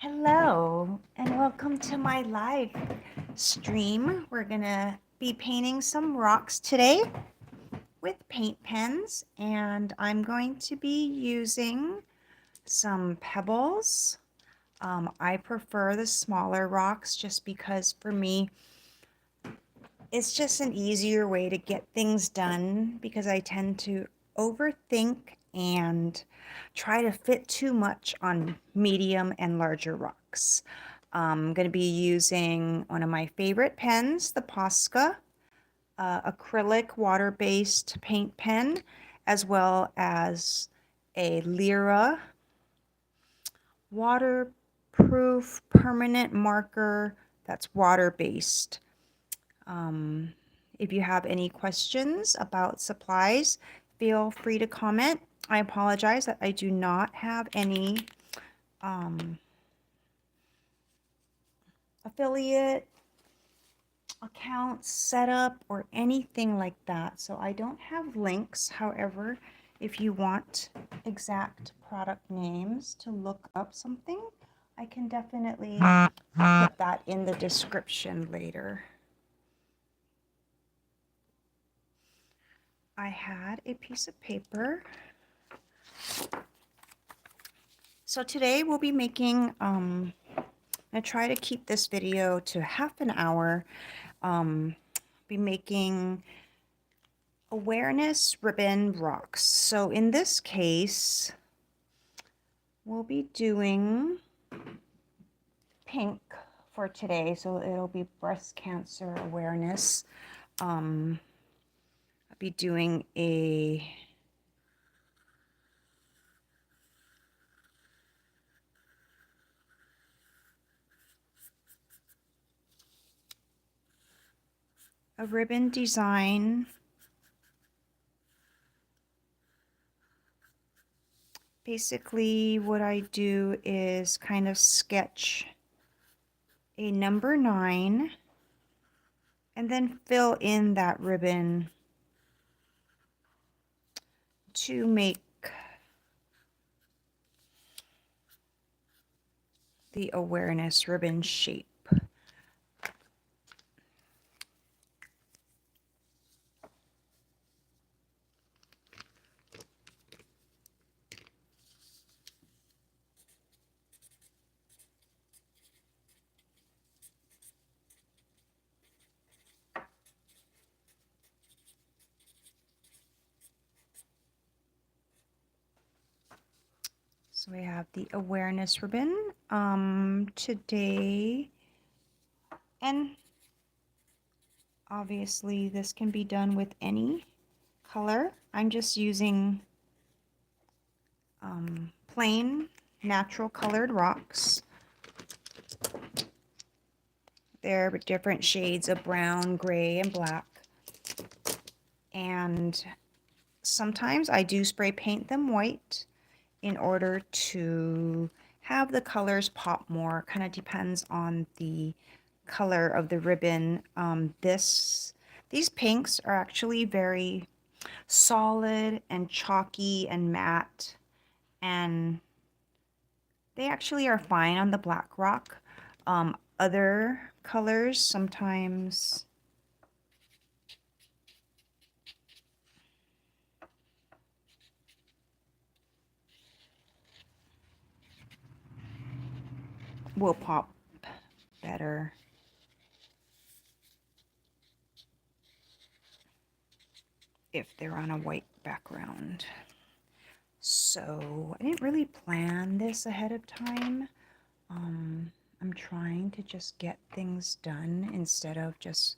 Hello and welcome to my live stream. We're gonna be painting some rocks today with paint pens, and I'm going to be using some pebbles. I prefer the smaller rocks just because for me it's just an easier way to get things done because I tend to overthink and try to fit too much on medium and larger rocks. I'm going to be using one of my favorite pens, the Posca acrylic water-based paint pen, as well as a Lyra waterproof permanent marker that's water-based. If you have any questions about supplies, feel free to comment. I apologize that I do not have any affiliate accounts set up or anything like that. So I don't have links. However, if you want exact product names to look up something, I can definitely put that in the description later. I had a piece of paper. So today we'll be making, I'm going to try to keep this video to half an hour. Be making awareness ribbon rocks. So in this case, we'll be doing pink for today. So it'll be breast cancer awareness. I'll be doing a ribbon design. Basically, what I do is kind of sketch a number 9 and then fill in that ribbon to make the awareness ribbon shape. So we have the awareness ribbon today, and obviously this can be done with any color. I'm just using plain natural colored rocks. They're different shades of brown, gray, and black. And sometimes I do spray paint them white in order to have the colors pop more. Kind of depends on the color of the ribbon. These pinks are actually very solid and chalky and matte, and they actually are fine on the black rock. Other colors sometimes will pop better. If they're on a white background. So I didn't really plan this ahead of time. I'm trying to just get things done instead of just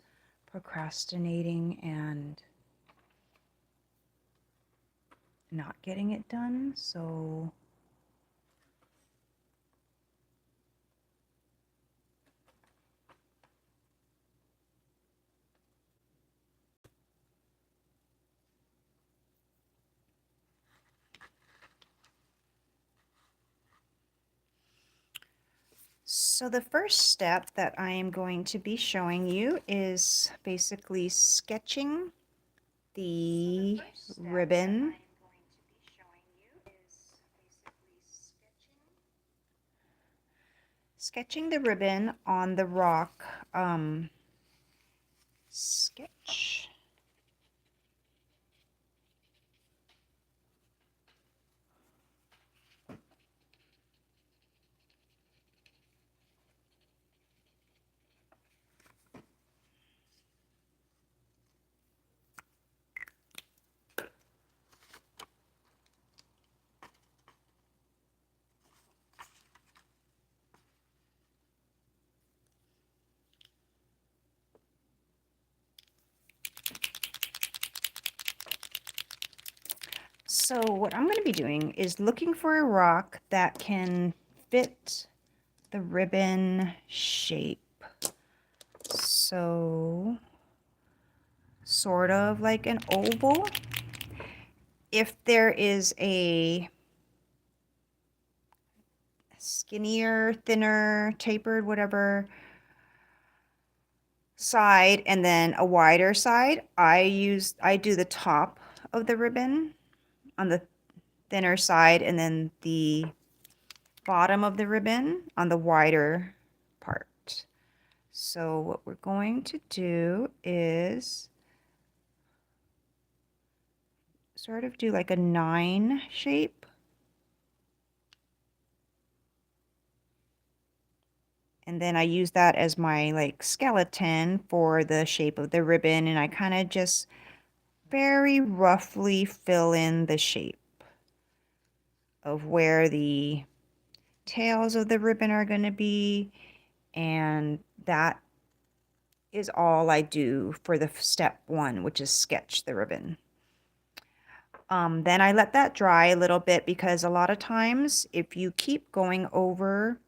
procrastinating and not getting it done. So the first step that I am going to be showing you is basically sketching the ribbon. sketching the ribbon on the rock sketch. So what I'm going to be doing is looking for a rock that can fit the ribbon shape. So sort of like an oval. If there is a skinnier, thinner, tapered, whatever side, and then a wider side, I do the top of the ribbon on the thinner side, and then the bottom of the ribbon on the wider part. So what we're going to do is sort of do like a 9 shape. And then I use that as my like skeleton for the shape of the ribbon, and I kind of just very roughly fill in the shape of where the tails of the ribbon are going to be, and that is all I do for the step 1, which is sketch the ribbon. Then I let that dry a little bit, because a lot of times if you keep going over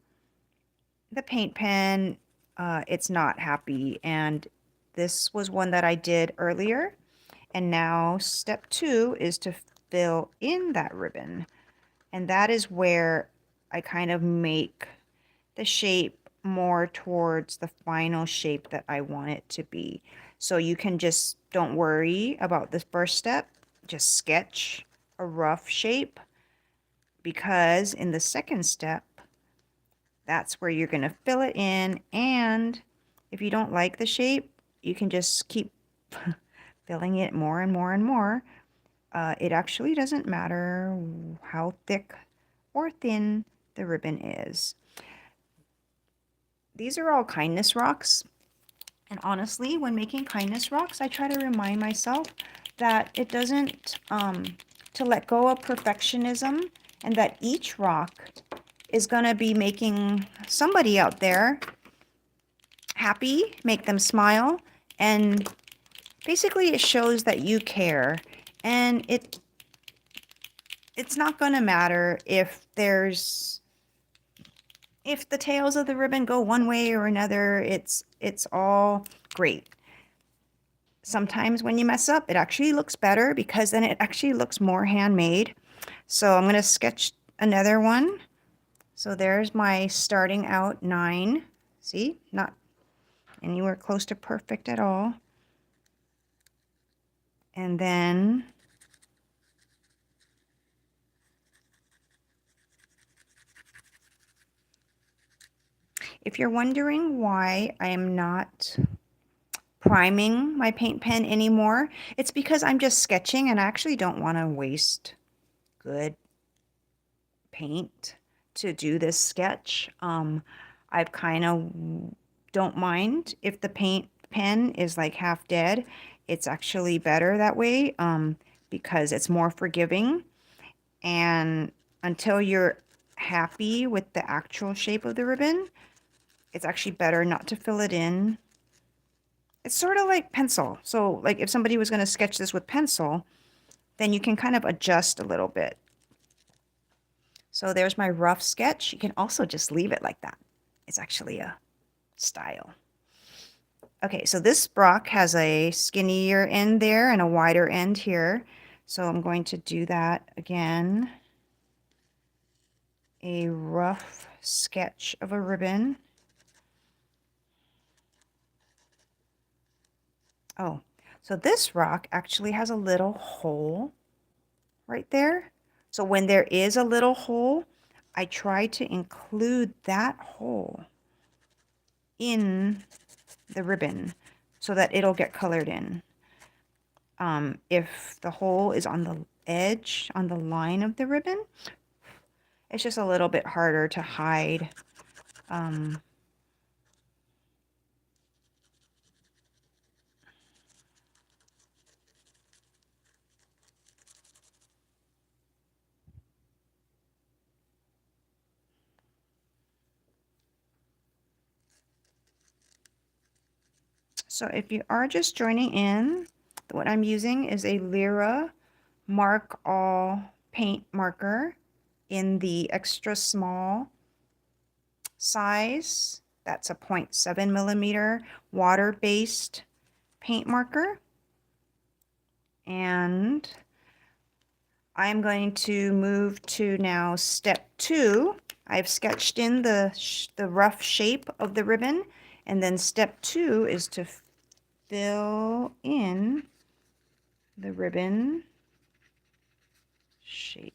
the paint pen, it's not happy. And this was one that I did earlier. And now step 2 is to fill in that ribbon. And that is where I kind of make the shape more towards the final shape that I want it to be. So you can just don't worry about the first step, just sketch a rough shape, because in the second step, that's where you're going to fill it in. And if you don't like the shape, you can just keep filling it more and more and more. It actually doesn't matter how thick or thin the ribbon is. These are all kindness rocks. And honestly, when making kindness rocks, I try to remind myself that it doesn't, to let go of perfectionism, and that each rock is going to be making somebody out there happy, make them smile, and basically it shows that you care. And it's not going to matter if the tails of the ribbon go one way or another. It's all great. Sometimes when you mess up, it actually looks better, because then it actually looks more handmade. So I'm going to sketch another one. So there's my starting out 9. See, not anywhere close to perfect at all. And then if you're wondering why I am not priming my paint pen anymore, it's because I'm just sketching, and I actually don't want to waste good paint to do this sketch. I've kind of don't mind if the paint pen is like half dead. It's actually better that way, because it's more forgiving. And until you're happy with the actual shape of the ribbon, it's actually better not to fill it in. It's sort of like pencil. So like if somebody was going to sketch this with pencil, then you can kind of adjust a little bit. So there's my rough sketch. You can also just leave it like that. It's actually a style. Okay, so this rock has a skinnier end there and a wider end here. So I'm going to do that again. A rough sketch of a ribbon. Oh, so this rock actually has a little hole right there. So when there is a little hole, I try to include that hole in the ribbon so that it'll get colored in. If the hole is on the edge, on the line of the ribbon, it's just a little bit harder to hide. So if you are just joining in, what I'm using is a Lyra Mark All paint marker in the extra small size. That's a 0.7 millimeter water-based paint marker. And I'm going to move to now step 2. I've sketched in the rough shape of the ribbon, and then step 2 is to fill in the ribbon shape.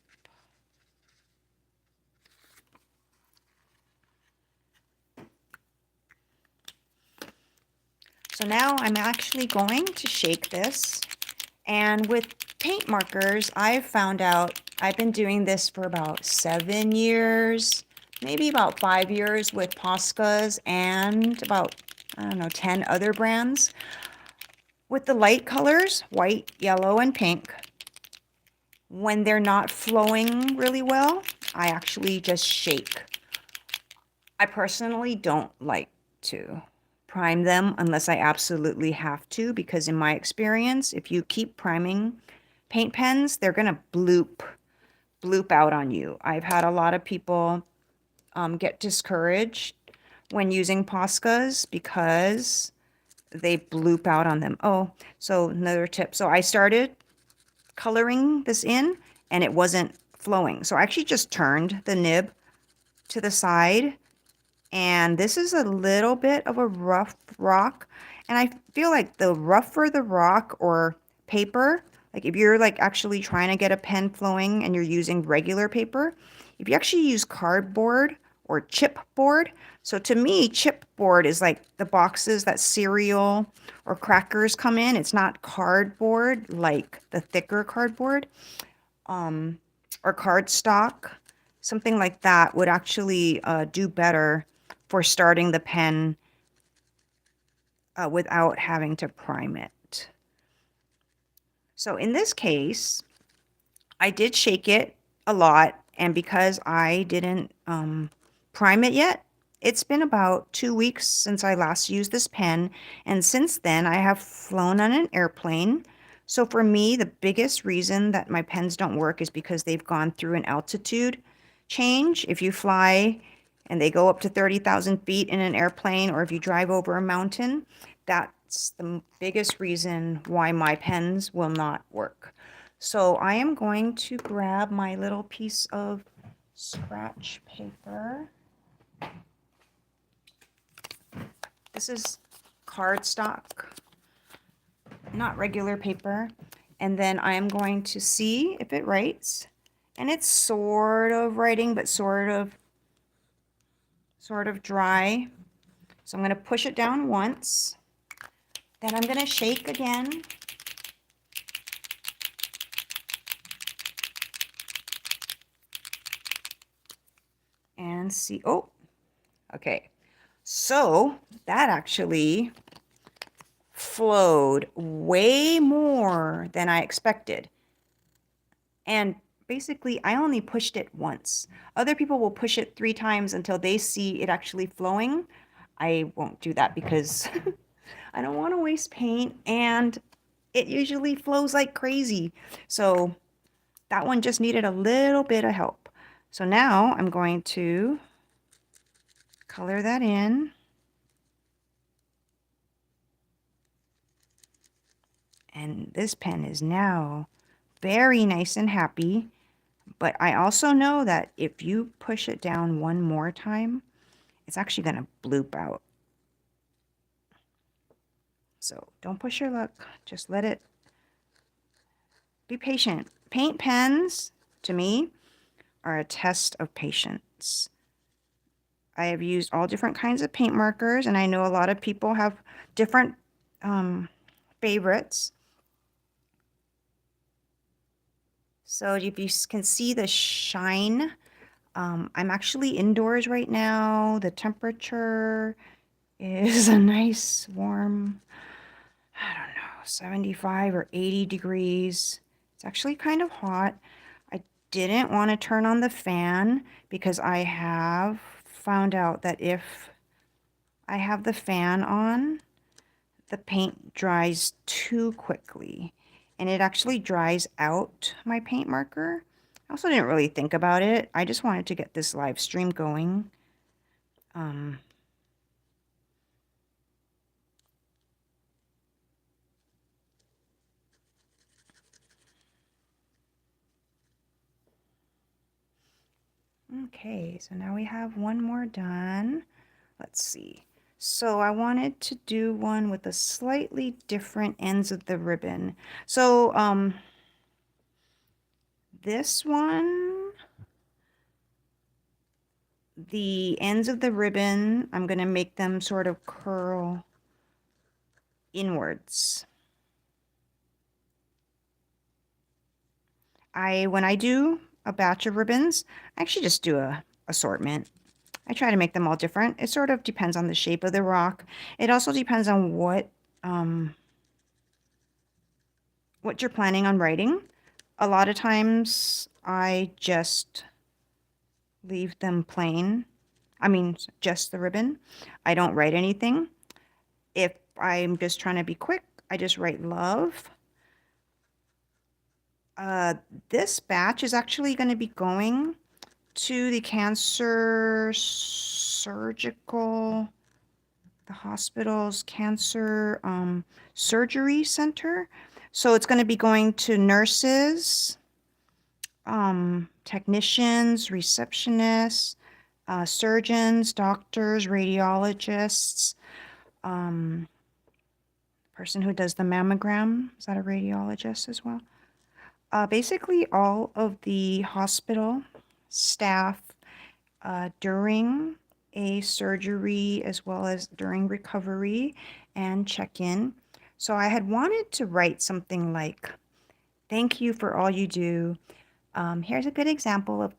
So now I'm actually going to shake this, and with paint markers, I've found out I've been doing this for about 7 years, maybe about 5 years with Poscas and about, I don't know, 10 other brands. With the light colors, white, yellow, and pink, when they're not flowing really well, I actually just shake. I personally don't like to prime them unless I absolutely have to, because in my experience, if you keep priming paint pens, they're gonna bloop out on you. I've had a lot of people get discouraged when using Poscas because they bloop out on them. Oh, so another tip. So I started coloring this in and it wasn't flowing. So I actually just turned the nib to the side, and this is a little bit of a rough rock. And I feel like the rougher the rock or paper, like if you're like actually trying to get a pen flowing and you're using regular paper, if you actually use cardboard or chipboard. So to me, chipboard is like the boxes that cereal or crackers come in. It's not cardboard, like the thicker cardboard, or cardstock. Something like that would actually do better for starting the pen without having to prime it. So in this case, I did shake it a lot, and because I didn't prime it yet, it's been about 2 weeks since I last used this pen, and since then I have flown on an airplane. So for me, the biggest reason that my pens don't work is because they've gone through an altitude change. If you fly and they go up to 30,000 feet in an airplane, or if you drive over a mountain, that's the biggest reason why my pens will not work. So I am going to grab my little piece of scratch paper. This is cardstock, not regular paper. And then I am going to see if it writes. And it's sort of writing, but sort of dry. So I'm going to push it down once. Then I'm going to shake again. And see, oh, okay. So that actually flowed way more than I expected. And basically, I only pushed it once. Other people will push it 3 times until they see it actually flowing. I won't do that because I don't want to waste paint, and it usually flows like crazy. So that one just needed a little bit of help. So now I'm going to color that in. And this pen is now very nice and happy. But I also know that if you push it down one more time, it's actually going to bloop out. So don't push your luck. Just let it be patient. Paint pens, to me, are a test of patience. I have used all different kinds of paint markers, and I know a lot of people have different favorites. So if you can see the shine, I'm actually indoors right now. The temperature is a nice warm, I don't know, 75 or 80 degrees. It's actually kind of hot. I didn't want to turn on the fan because I have found out that if I have the fan on, the paint dries too quickly and it actually dries out my paint marker. I also didn't really think about it. I just wanted to get this live stream going. Okay, so now we have one more done. Let's see. So I wanted to do one with a slightly different ends of the ribbon. So this one, the ends of the ribbon, I'm going to make them sort of curl inwards. When I do a batch of ribbons, I actually just do a assortment. I try to make them all different. It sort of depends on the shape of the rock. It also depends on what you're planning on writing. A lot of times I just leave them plain. I mean, just the ribbon. I don't write anything. If I'm just trying to be quick, I just write love. This batch is actually going to be going to the cancer surgical, the hospital's cancer surgery center. So it's going to be going to nurses, technicians, receptionists, surgeons, doctors, radiologists, person who does the mammogram, is that a radiologist as well? Basically all of the hospital staff during a surgery as well as during recovery and check-in. So I had wanted to write something like, thank you for all you do. Here's a good example of,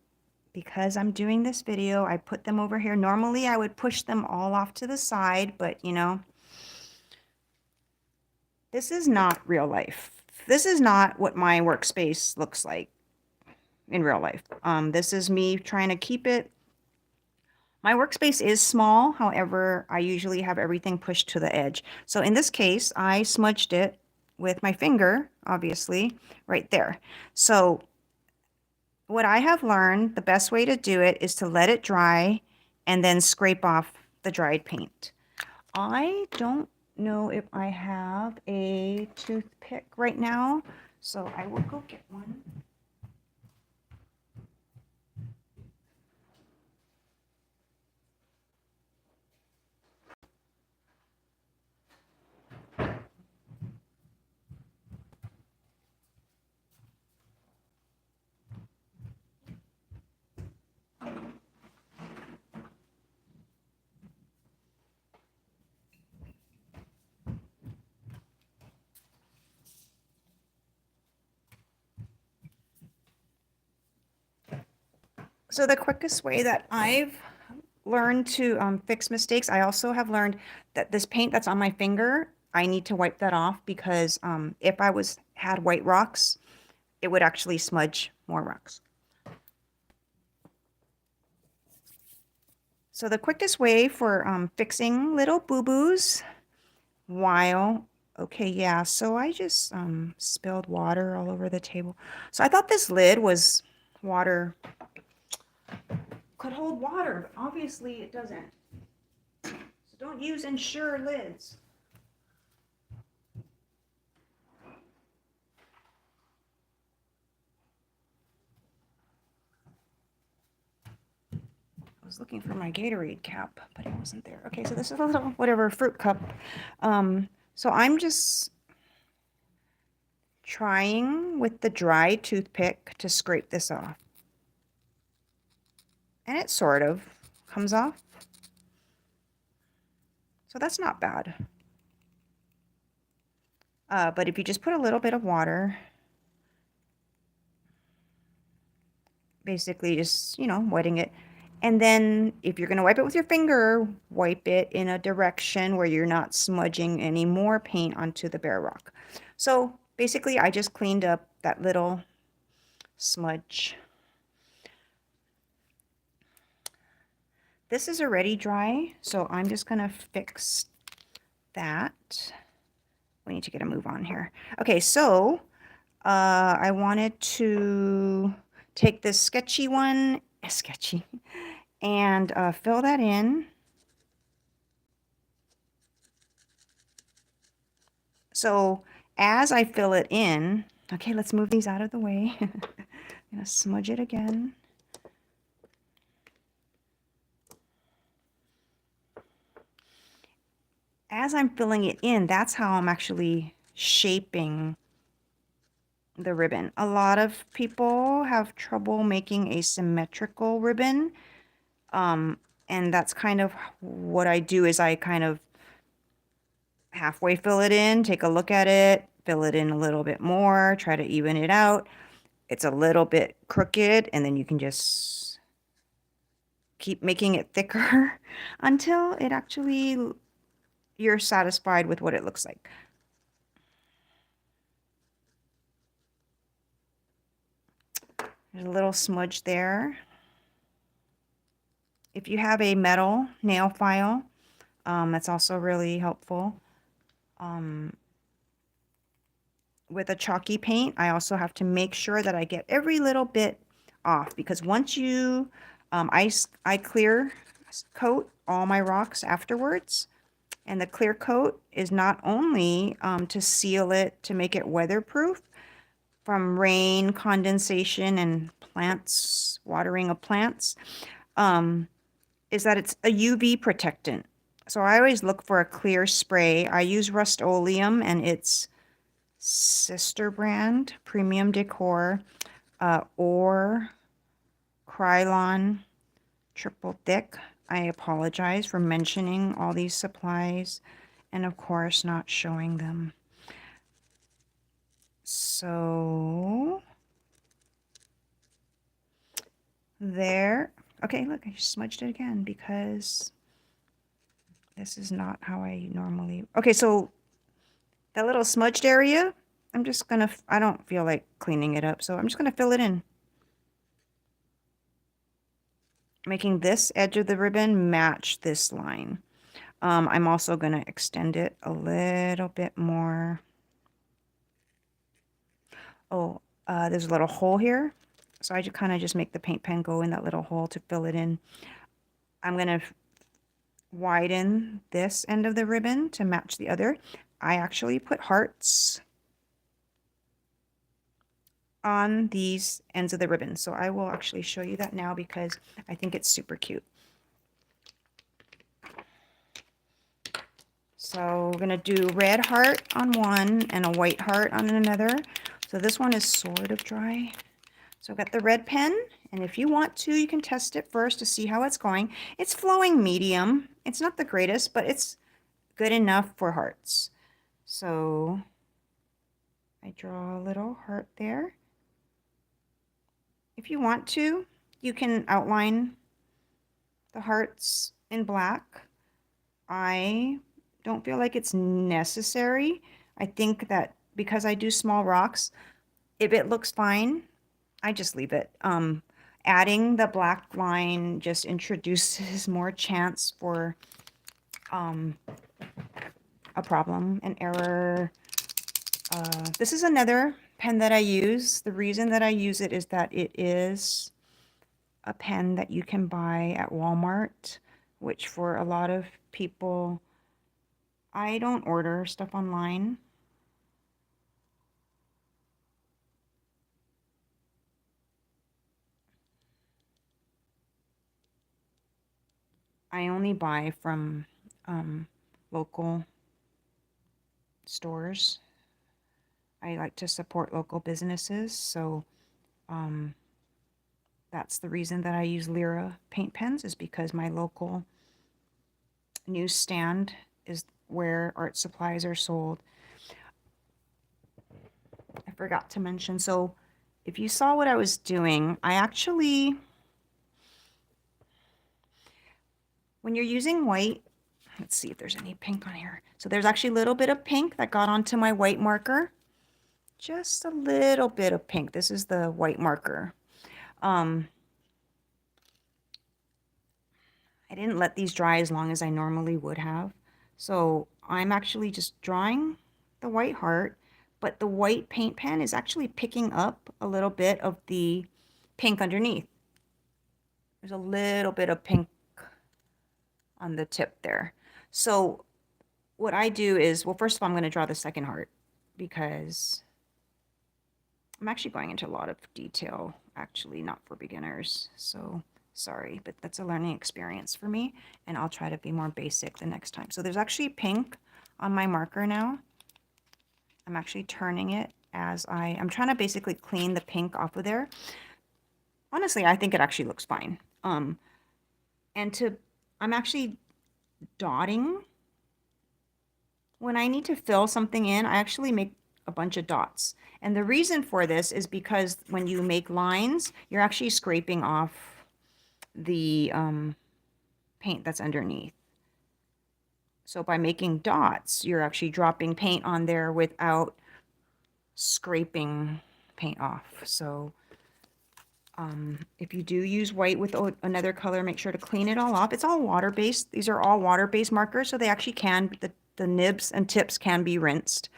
because I'm doing this video, I put them over here. Normally I would push them all off to the side, but you know, this is not real life. This is not what my workspace looks like in real life. This is me trying to keep it. My workspace is small, however, I usually have everything pushed to the edge. So in this case, I smudged it with my finger, obviously, right there. So what I have learned, the best way to do it is to let it dry and then scrape off the dried paint. I don't know if I have a toothpick right now, so I will go get one. So the quickest way that I've learned to fix mistakes, I also have learned that this paint that's on my finger, I need to wipe that off because if I had white rocks, it would actually smudge more rocks. So the quickest way for fixing little boo-boos while, okay, yeah, so I just spilled water all over the table. So I thought this lid was water, could hold water, but obviously it doesn't. So don't use Ensure lids. I was looking for my Gatorade cap, but it wasn't there. Okay, so this is a little, whatever, fruit cup. So I'm just trying with the dry toothpick to scrape this off. And it sort of comes off. So that's not bad. But if you just put a little bit of water, basically just, wetting it. And then if you're going to wipe it with your finger, wipe it in a direction where you're not smudging any more paint onto the bare rock. So basically I just cleaned up that little smudge. This is already dry, so I'm just going to fix that. We need to get a move on here. Okay, so I wanted to take this sketchy one, and fill that in. So as I fill it in, okay, let's move these out of the way. I'm gonna smudge it again. As I'm filling it in, that's how I'm actually shaping the ribbon. A lot of people have trouble making a symmetrical ribbon. And that's kind of what I do is I kind of halfway fill it in, take a look at it, fill it in a little bit more, try to even it out. It's a little bit crooked, and then you can just keep making it thicker until it actually you're satisfied with what it looks like. There's a little smudge there. If you have a metal nail file, that's also really helpful. With a chalky paint, I also have to make sure that I get every little bit off, because once you, I clear coat all my rocks afterwards. And the clear coat is not only to seal it, to make it weatherproof from rain, condensation, and plants, watering of plants, is that it's a UV protectant. So I always look for a clear spray. I use Rust-Oleum and its sister brand, Premium Decor, or Krylon Triple Thick. I apologize for mentioning all these supplies and of course not showing them. So there. Okay, look, I smudged it again because this is not how I normally. Okay, so that little smudged area, I'm just gonna, I don't feel like cleaning it up, so I'm just gonna fill it in. Making this edge of the ribbon match this line. I'm also gonna extend it a little bit more. Oh, there's a little hole here. So I just kind of just make the paint pen go in that little hole to fill it in. I'm going to widen this end of the ribbon to match the other. I actually put hearts on these ends of the ribbon. So I will actually show you that now because I think it's super cute. So we're going to do red heart on one and a white heart on another. So this one is sort of dry. So I've got the red pen, and if you want to, you can test it first to see how it's going. It's flowing medium. It's not the greatest, but it's good enough for hearts. So I draw a little heart there. If you want to, you can outline the hearts in black. I don't feel like it's necessary. I think that because I do small rocks, if it looks fine, I just leave it. Adding the black line just introduces more chance for a problem, an error. This is another pen that I use. The reason that I use it is that it is a pen that you can buy at Walmart, which for a lot of people, I don't order stuff online. I only buy from local stores. I like to support local businesses, so that's the reason that I use Lyra paint pens, is because my local newsstand is where art supplies are sold. I forgot to mention, so if you saw what I was doing, I actually, when you're using white, let's see if there's any pink on here. So there's actually a little bit of pink that got onto my white marker. Just a little bit of pink. This is the white marker. I didn't let these dry as long as I normally would have. So I'm actually just drawing the white heart, but the white paint pen is actually picking up a little bit of the pink underneath. There's a little bit of pink on the tip there. So what I do is, well, first of all, I'm going to draw the second heart because I'm actually going into a lot of detail, actually not for beginners. So sorry, but that's a learning experience for me, and I'll try to be more basic the next time. So there's actually pink on my marker now. I'm actually turning it as I'm trying to basically clean the pink off of there. Honestly, I think it actually looks fine. I'm actually dotting. When I need to fill something in, I actually make a bunch of dots. And the reason for this is because when you make lines, you're actually scraping off the paint that's underneath. So by making dots, you're actually dropping paint on there without scraping paint off. So if you do use white with another color, make sure to clean it all off. It's all water-based. These are all water-based markers, so they actually can, the nibs and tips can be rinsed.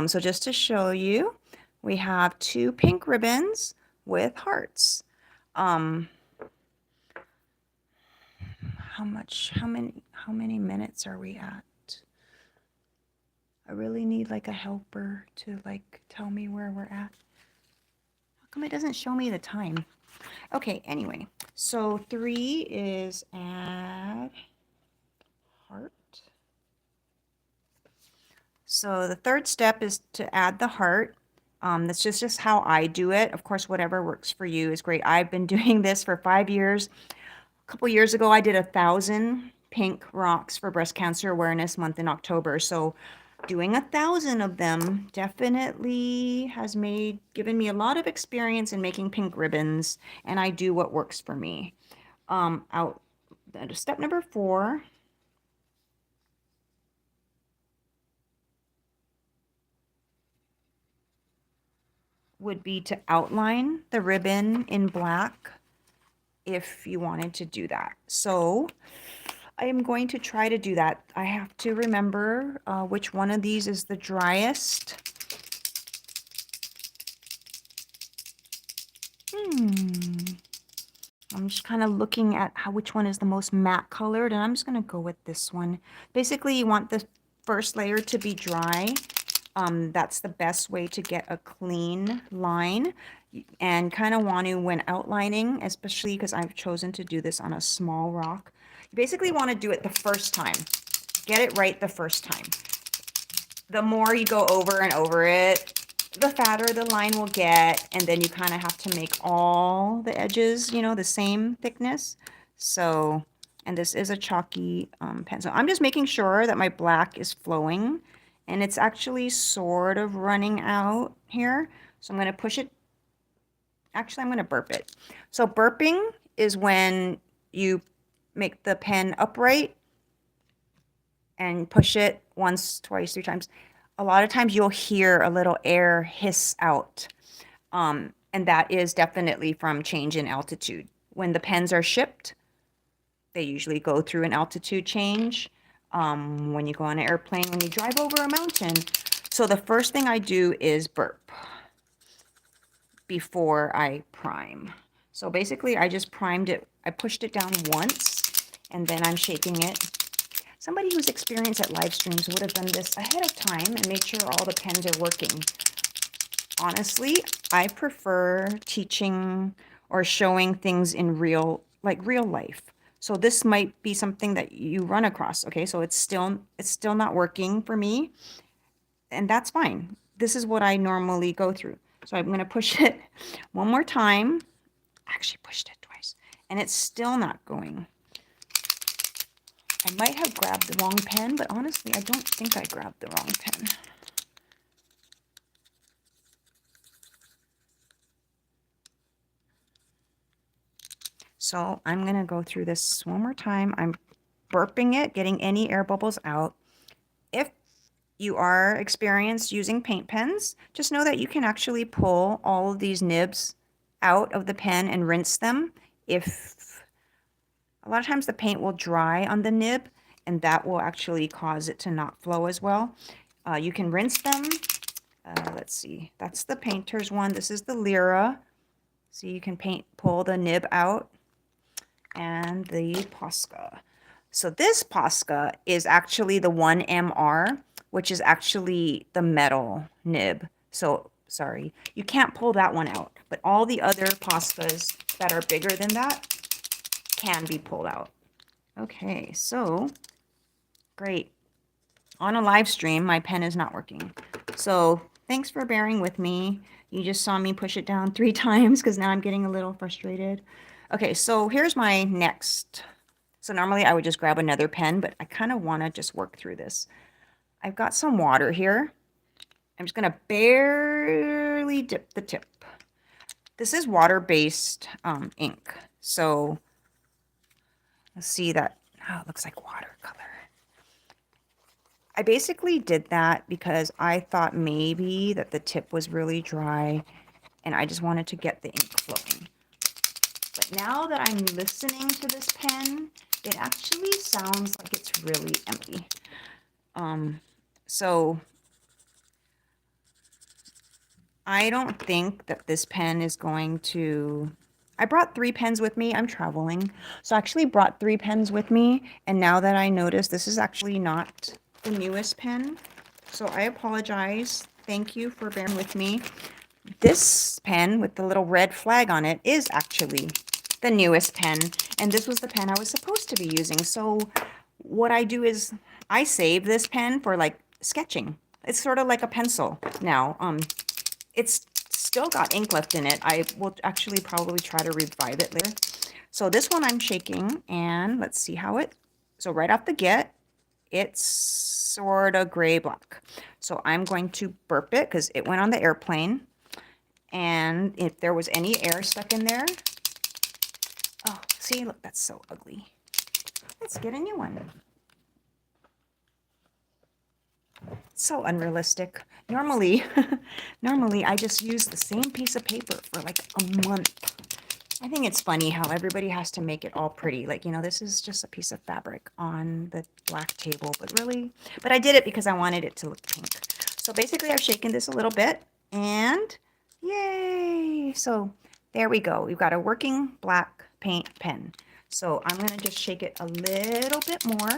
So just to show you, we have 2 pink ribbons with hearts. How many minutes are we at? I really need like a helper to like tell me where we're at. How come it doesn't show me the time? Okay, anyway, so 3 is add heart. So the third step is to add the heart. That's just how I do it. Of course, whatever works for you is great. I've been doing this for 5 years. A couple years ago, I did 1,000 pink rocks for Breast Cancer Awareness Month in October. So doing 1,000 of them definitely has given me a lot of experience in making pink ribbons, and I do what works for me. Step number 4. Would be to outline the ribbon in black if you wanted to do that. So I am going to try to do that. I have to remember which one of these is the driest. I'm just kind of looking at which one is the most matte colored, and I'm just going to go with this one. Basically, you want the first layer to be dry. That's the best way to get a clean line, and kind of want to, when outlining, especially because I've chosen to do this on a small rock, you basically want to do it the first time. Get it right the first time. The more you go over and over it, the fatter the line will get, and then you kind of have to make all the edges, the same thickness. So, and this is a chalky pen. So I'm just making sure that my black is flowing, and it's actually sort of running out here. So I'm going to push it. Actually, I'm going to burp it. So burping is when you make the pen upright and push it once, twice, 3 times. A lot of times you'll hear a little air hiss out. And that is definitely from change in altitude. When the pens are shipped, they usually go through an altitude change. When you go on an airplane, when you drive over a mountain. So the first thing I do is burp before I prime. So basically I just primed it. I pushed it down once, and then I'm shaking it. Somebody who's experienced at live streams would have done this ahead of time and made sure all the pens are working. Honestly, I prefer teaching or showing things in real life. So this might be something that you run across. Okay, so it's still not working for me, and that's fine. This is what I normally go through. So I'm going to push it one more time, I actually pushed it twice. And it's still not going. I might have grabbed the wrong pen, but honestly, I don't think I grabbed the wrong pen. So I'm going to go through this one more time. I'm burping it, getting any air bubbles out. If you are experienced using paint pens, just know that you can actually pull all of these nibs out of the pen and rinse them. If a lot of times the paint will dry on the nib, and that will actually cause it to not flow as well. You can rinse them. Let's see, that's the painter's one. This is the Lyra. So you can pull the nib out, and the Posca. So this Posca is actually the 1MR, which is actually the metal nib. So sorry, you can't pull that one out, but all the other Poscas that are bigger than that can be pulled out. Okay, so great. On a live stream, my pen is not working. So thanks for bearing with me. You just saw me push it down 3 times because now I'm getting a little frustrated. Okay, so here's my next. So normally I would just grab another pen, but I kind of want to just work through this. I've got some water here. I'm just going to barely dip the tip. This is water-based ink. So let's see that. Oh, it looks like watercolor. I basically did that because I thought maybe that the tip was really dry and I just wanted to get the ink flowing. But now that I'm listening to this pen, it actually sounds like it's really empty. So I don't think that this pen is going to... I brought 3 pens with me. I'm traveling. So I actually brought 3 pens with me. And now that I noticed, this is actually not the newest pen. So I apologize. Thank you for bearing with me. This pen with the little red flag on it is actually the newest pen. And this was the pen I was supposed to be using. So what I do is I save this pen for like sketching. It's sort of like a pencil now. It's still got ink left in it. I will actually probably try to revive it later. So this one I'm shaking, and let's see how it... So right off the get, it's sort of gray black. So I'm going to burp it because it went on the airplane. And if there was any air stuck in there... Oh, see, look, that's so ugly. Let's get a new one. So unrealistic. Normally I just use the same piece of paper for like a month. I think it's funny how everybody has to make it all pretty. Like, you know, this is just a piece of fabric on the black table, but I did it because I wanted it to look pink. So basically I've shaken this a little bit and yay! So there we go. We've got a working black paint pen. So I'm going to just shake it a little bit more.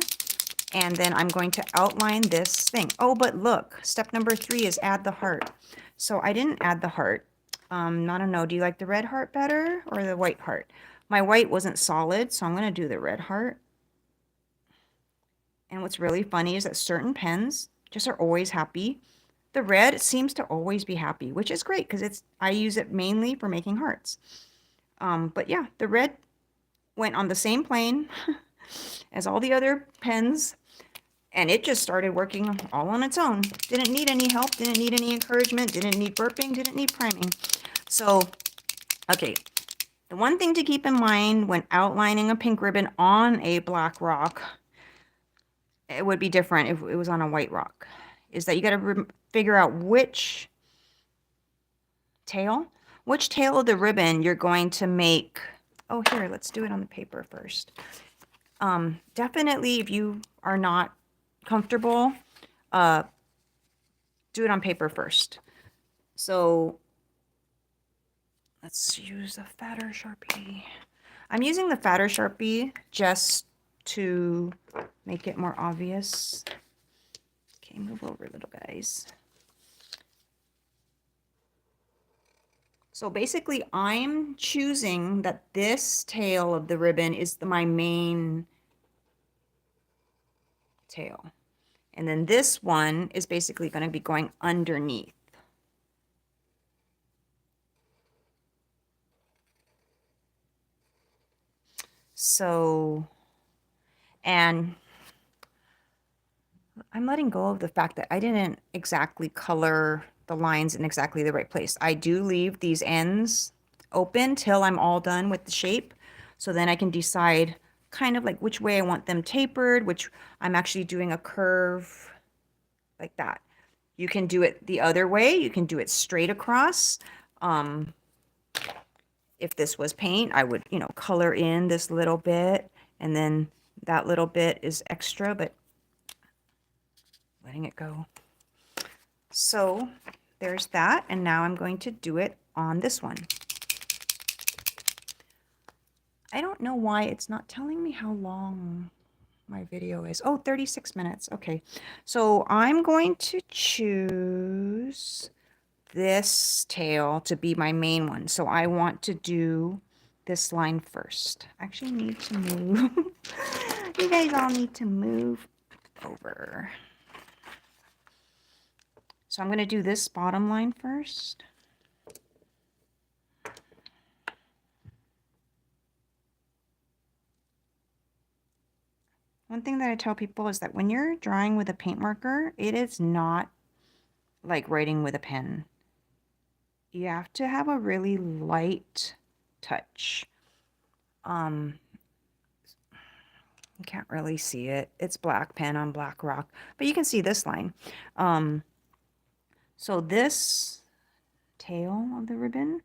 And then I'm going to outline this thing. Oh, but look, step number 3 is add the heart. So I didn't add the heart. I don't know. Do you like the red heart better or the white heart? My white wasn't solid, so I'm going to do the red heart. And what's really funny is that certain pens just are always happy. The red seems to always be happy, which is great because I use it mainly for making hearts. But yeah, the red went on the same plane as all the other pens, and it just started working all on its own. Didn't need any help, didn't need any encouragement, didn't need burping, didn't need priming. So, okay, the one thing to keep in mind when outlining a pink ribbon on a black rock, it would be different if it was on a white rock, is that you got to figure out which tail of the ribbon you're going to make. Oh, here, let's do it on the paper first. Definitely, if you are not comfortable, do it on paper first. So let's use a fatter Sharpie. I'm using the fatter Sharpie just to make it more obvious. Okay, move over, little guys. So basically, I'm choosing that this tail of the ribbon is my main tail. And then this one is basically going to be going underneath. So, and I'm letting go of the fact that I didn't exactly color the lines in exactly the right place. I do leave these ends open till I'm all done with the shape. So then I can decide kind of like which way I want them tapered, which I'm actually doing a curve like that. You can do it the other way. You can do it straight across. Um, if this was paint, I would, you know, color in this little bit and then that little bit is extra, but letting it go. So there's that, and now I'm going to do it on this one. I don't know why it's not telling me how long my video is. Oh, 36 minutes. Okay. So I'm going to choose this tail to be my main one. So I want to do this line first. I actually need to move. You guys all need to move over. So I'm going to do this bottom line first. One thing that I tell people is that when you're drawing with a paint marker, it is not like writing with a pen. You have to have a really light touch. You can't really see it. It's black pen on black rock, but you can see this line. So this tail of the ribbon,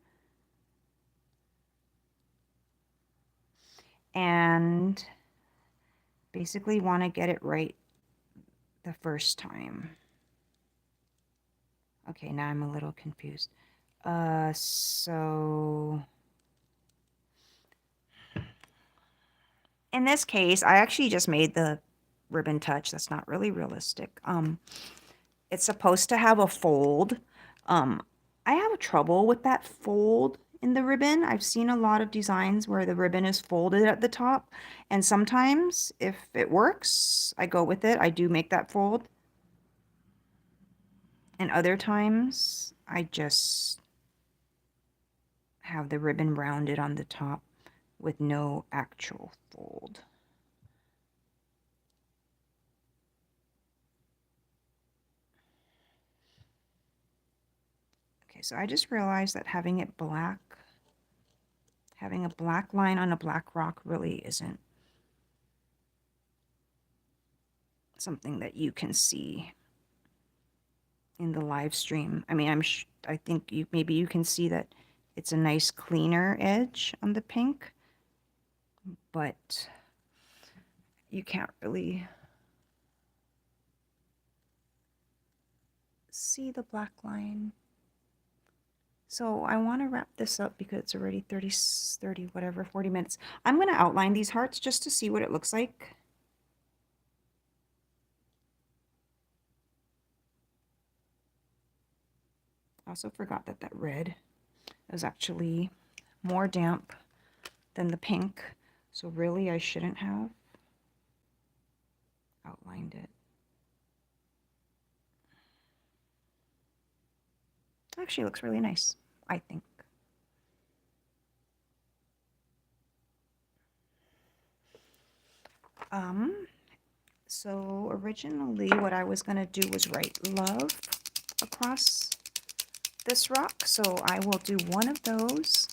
and basically want to get it right the first time. Okay, now I'm a little confused. So in this case, I actually just made the ribbon touch. That's not really realistic. It's supposed to have a fold. I have trouble with that fold in the ribbon. I've seen a lot of designs where the ribbon is folded at the top, and sometimes if it works, I go with it. I do make that fold. And other times, I just have the ribbon rounded on the top with no actual fold. Okay, so I just realized that having it black, having a black line on a black rock really isn't something that you can see in the live stream. I mean, I think maybe you can see that it's a nice cleaner edge on the pink, but you can't really see the black line. So I want to wrap this up because it's already 30, whatever, 40 minutes. I'm going to outline these hearts just to see what it looks like. I also forgot that that red is actually more damp than the pink. So really I shouldn't have outlined it. Actually looks really nice, I think. So originally what I was gonna do was write love across this rock. So I will do one of those.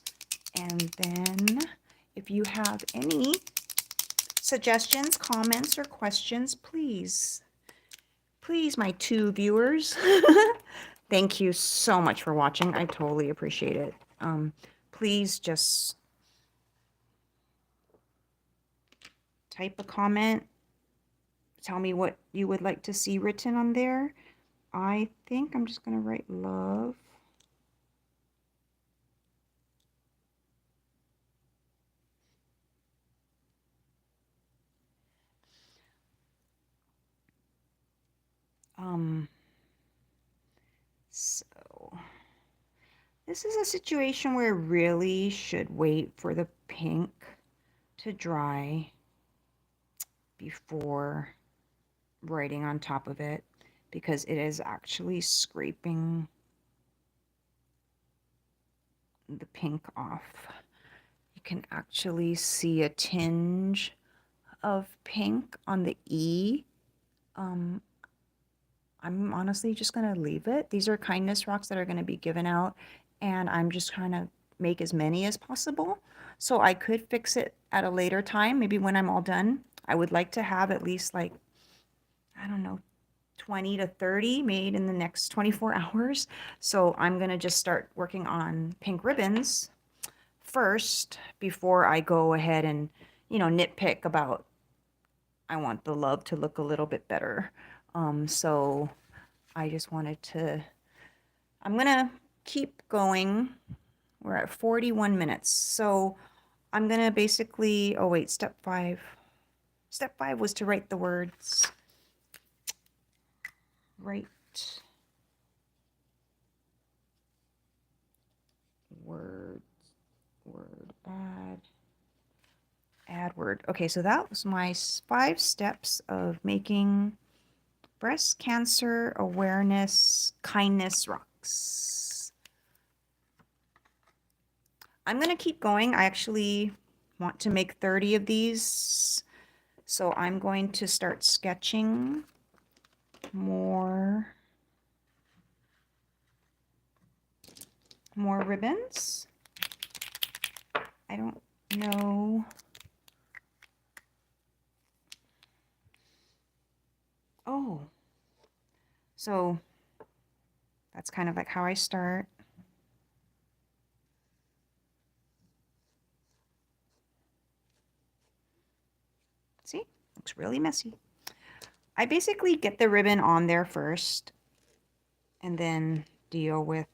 And then if you have any suggestions, comments, or questions, please, my 2 viewers, thank you so much for watching. I totally appreciate it. Please just type a comment. Tell me what you would like to see written on there. I think I'm just going to write love. So this is a situation where I really should wait for the pink to dry before writing on top of it, because it is actually scraping the pink off. You can actually see a tinge of pink on the E. I'm honestly just going to leave it. These are kindness rocks that are going to be given out, and I'm just trying to make as many as possible. So I could fix it at a later time, maybe when I'm all done. I would like to have at least like, I don't know, 20 to 30 made in the next 24 hours. So I'm going to just start working on pink ribbons first before I go ahead and, nitpick about I want the love to look a little bit better. So I just wanted to, I'm going to keep going. We're at 41 minutes. So I'm going to basically, oh wait, step 5. Step 5 was to write the words. Write words, word, add word. Okay, so that was my 5 steps of making breast cancer awareness kindness rocks. I'm going to keep going. I actually want to make 30 of these. So I'm going to start sketching more ribbons. I don't know. Oh, so that's kind of like how I start. See, looks really messy. I basically get the ribbon on there first and then deal with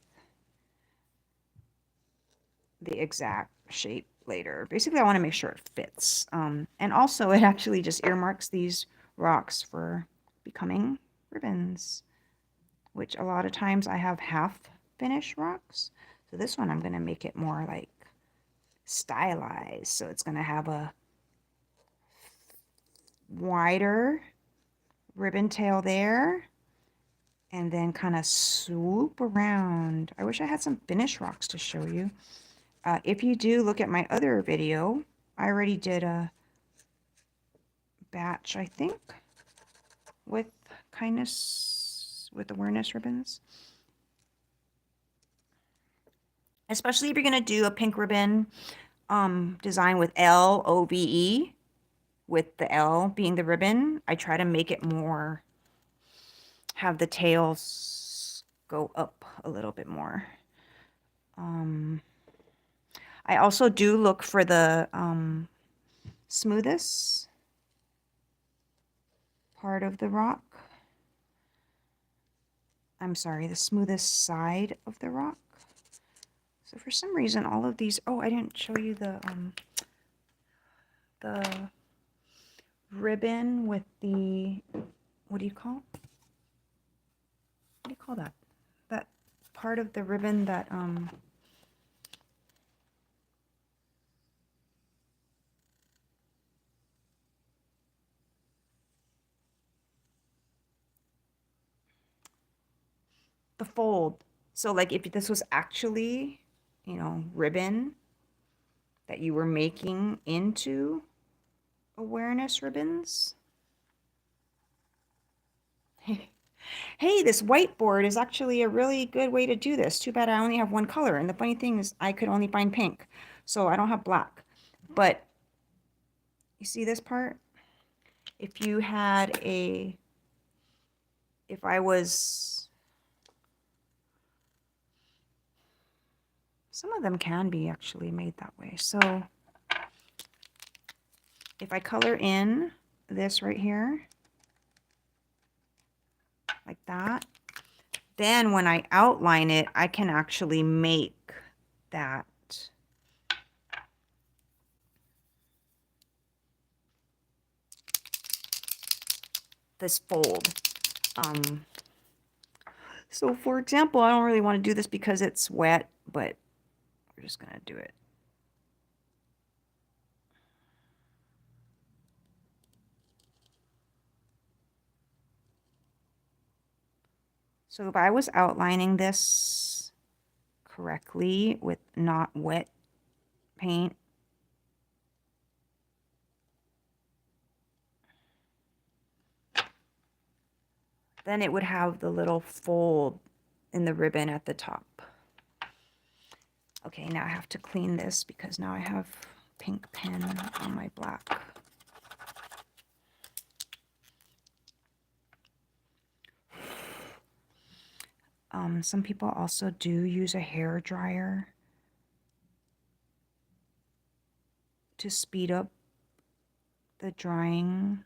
the exact shape later. Basically, I want to make sure it fits. And also, it actually just earmarks these rocks for becoming ribbons, which a lot of times I have half finished rocks. So this one, I'm going to make it more like stylized. So it's going to have a wider ribbon tail there and then kind of swoop around. I wish I had some finished rocks to show you. If you do look at my other video, I already did a batch, I think, with awareness ribbons. Especially if you're going to do a pink ribbon design with LOVE, with the L being the ribbon. I try to make it more, have the tails go up a little bit more. I also do look for the smoothest part of the rock. I'm sorry, the smoothest side of the rock. So for some reason, all of these, oh, I didn't show you the ribbon with the, what do you call that? That part of the ribbon that, the fold. So like if this was actually, ribbon that you were making into awareness ribbons. Hey, this whiteboard is actually a really good way to do this. Too bad I only have one color. And the funny thing is I could only find pink. So I don't have black. But you see this part? If you had if I was, some of them can be actually made that way. So if I color in this right here, like that, then when I outline it, I can actually make that this fold. So for example, I don't really want to do this because it's wet, but we're just going to do it. So if I was outlining this correctly with not wet paint, then it would have the little fold in the ribbon at the top. Okay, now I have to clean this because now I have pink pen on my black. Some people also do use a hair dryer to speed up the drying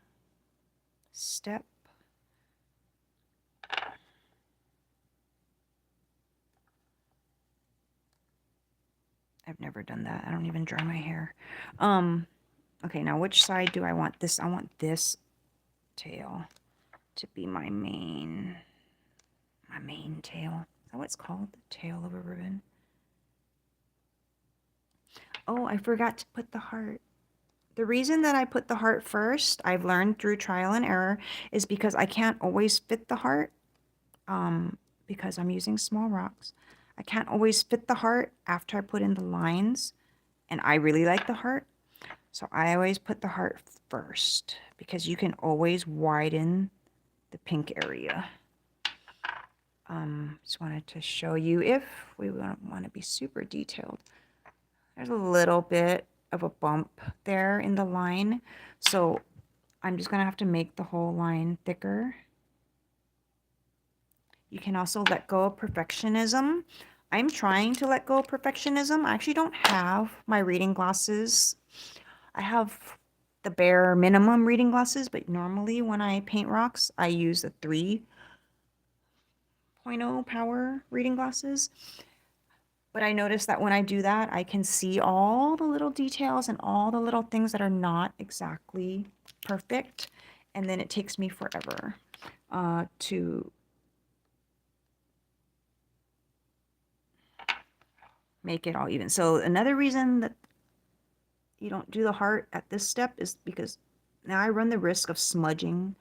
step. I've never done that. I don't even dry my hair. Okay, now which side do I want this? I want this tail to be my main tail. Is that what it's called? The tail of a ribbon. Oh, I forgot to put the heart. The reason that I put the heart first, I've learned through trial and error, is because I can't always fit the heart, because I'm using small rocks. I can't always fit the heart after I put in the lines, and I really like the heart. So I always put the heart first because you can always widen the pink area. Just wanted to show you if we want to be super detailed. There's a little bit of a bump there in the line. So I'm just going to have to make the whole line thicker. You can also let go of perfectionism. I'm trying to let go of perfectionism. I actually don't have my reading glasses. I have the bare minimum reading glasses, but normally when I paint rocks, I use the 3.0 power reading glasses. But I notice that when I do that, I can see all the little details and all the little things that are not exactly perfect. And then it takes me forever to make it all even. So another reason that you don't do the heart at this step is because now I run the risk of smudging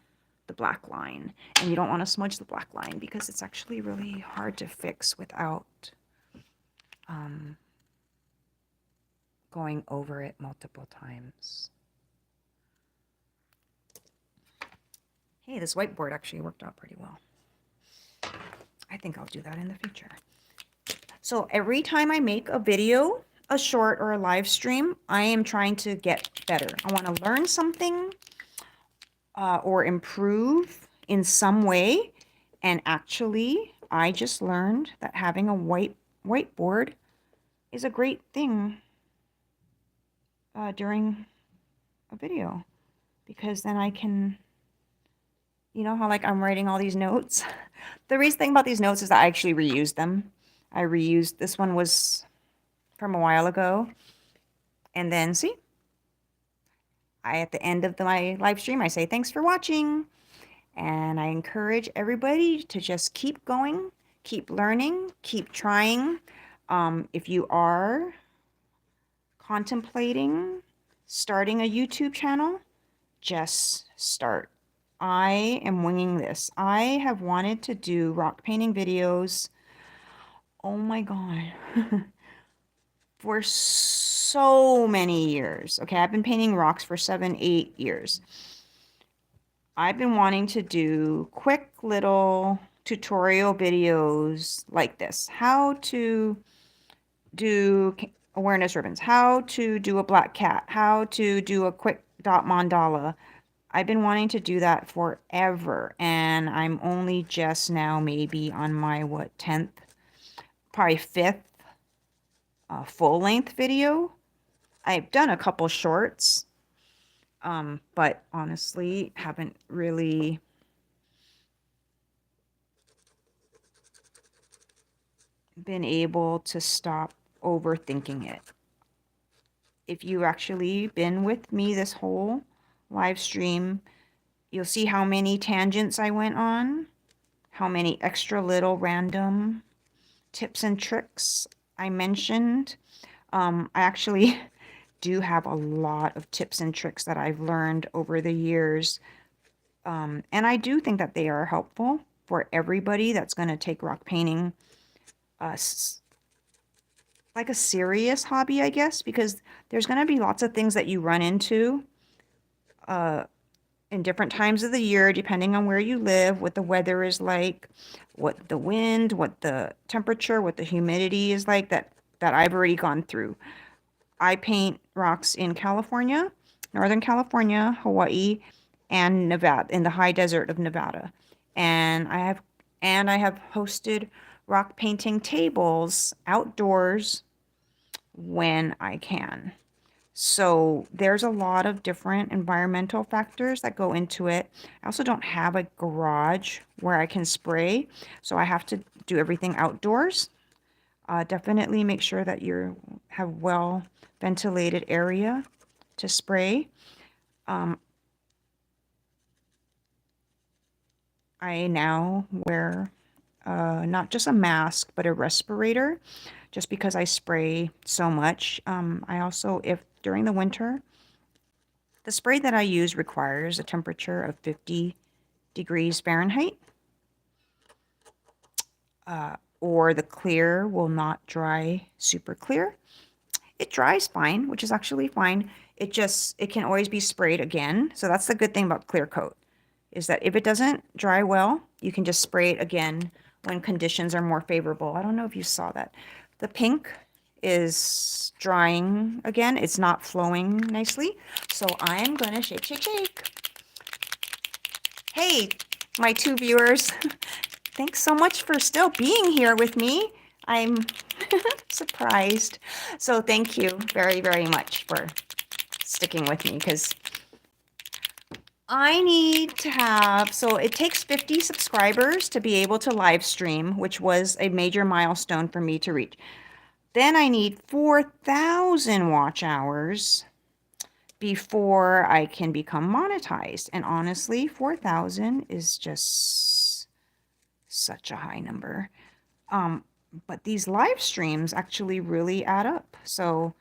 the black line. And you don't want to smudge the black line because it's actually really hard to fix without going over it multiple times. Hey, this whiteboard actually worked out pretty well. I think I'll do that in the future. So every time I make a video, a short or a live stream, I am trying to get better. I want to learn something or improve in some way. And actually, I just learned that having a whiteboard is a great thing during a video, because then I can, you know how like I'm writing all these notes? The reason thing about these notes is that I actually reused them. I reused, this one was from a while ago. And then see, at the end of my live stream, I say, thanks for watching. And I encourage everybody to just keep going, keep learning, keep trying. If you are contemplating starting a YouTube channel, just start. I am winging this. I have wanted to do rock painting videos, oh my God, for so many years. Okay, I've been painting rocks for 7, 8 years. I've been wanting to do quick little tutorial videos like this. How to do awareness ribbons, how to do a black cat, how to do a quick dot mandala. I've been wanting to do that forever, and I'm only just now maybe on my, 10th, probably 5th full-length video. I've done a couple shorts, but honestly haven't really been able to stop overthinking it. If you've actually been with me this whole live stream, you'll see how many tangents I went on, how many extra little random tips and tricks I mentioned. I actually do have a lot of tips and tricks that I've learned over the years. And I do think that they are helpful for everybody that's going to take rock painting like a serious hobby, I guess, because there's going to be lots of things that you run into in different times of the year, depending on where you live, what the weather is like, what the wind, what the temperature, what the humidity is like that I've already gone through. I paint rocks in California, Northern California, Hawaii, and Nevada, in the high desert of Nevada. And I have hosted rock painting tables outdoors when I can. So there's a lot of different environmental factors that go into it. I also don't have a garage where I can spray, so I have to do everything outdoors. Definitely make sure that you have well ventilated area to spray. I now wear not just a mask, but a respirator, just because I spray so much. I also, if during the winter, the spray that I use requires a temperature of 50 degrees Fahrenheit, or the clear will not dry super clear. It dries fine, which is actually fine. It can always be sprayed again. So that's the good thing about clear coat, is that if it doesn't dry well, you can just spray it again when conditions are more favorable. I don't know if you saw that. The pink is drying again. It's not flowing nicely. So I'm gonna shake, shake, shake. Hey, my 2 viewers. Thanks so much for still being here with me. I'm surprised. So thank you very, very much for sticking with me, because I need to have, so it takes 50 subscribers to be able to live stream, which was a major milestone for me to reach. Then I need 4,000 watch hours before I can become monetized. And honestly, 4,000 is just such a high number. But these live streams actually really add up. So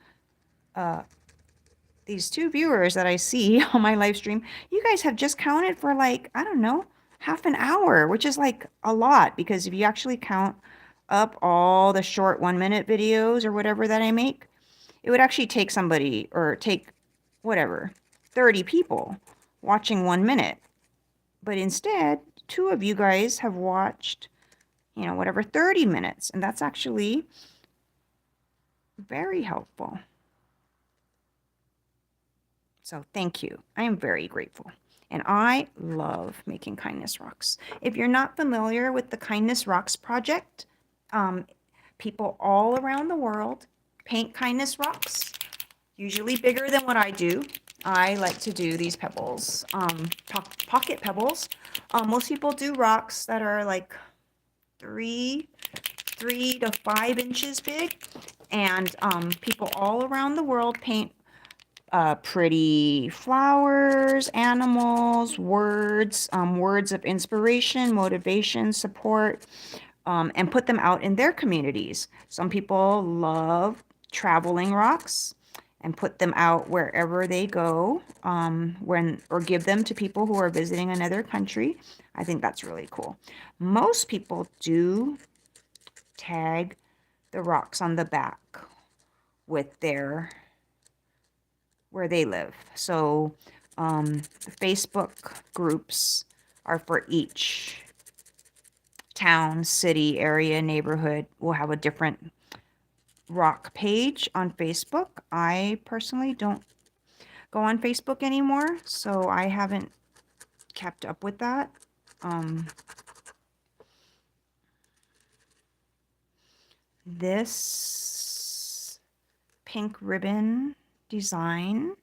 these 2 viewers that I see on my live stream, you guys have just counted for, like, I don't know, half an hour, which is like a lot, because if you actually count up all the short 1-minute videos or whatever that I make, it would actually take somebody, or take whatever, 30 people watching 1 minute. But instead, 2 of you guys have watched, whatever, 30 minutes. And that's actually very helpful. So thank you. I am very grateful. And I love making kindness rocks. If you're not familiar with the Kindness Rocks project, people all around the world paint kindness rocks, usually bigger than what I do. I like to do these pebbles, pocket pebbles. Most people do rocks that are like 3 to 5 inches big. And people all around the world paint pretty flowers, animals, words, words of inspiration, motivation, support, and put them out in their communities. Some people love traveling rocks and put them out wherever they go, or give them to people who are visiting another country. I think that's really cool. Most people do tag the rocks on the back with where they live. So the Facebook groups are for each town, city, area, neighborhood. Will have a different rock page on Facebook. I personally don't go on Facebook anymore, so I haven't kept up with that. This pink ribbon design,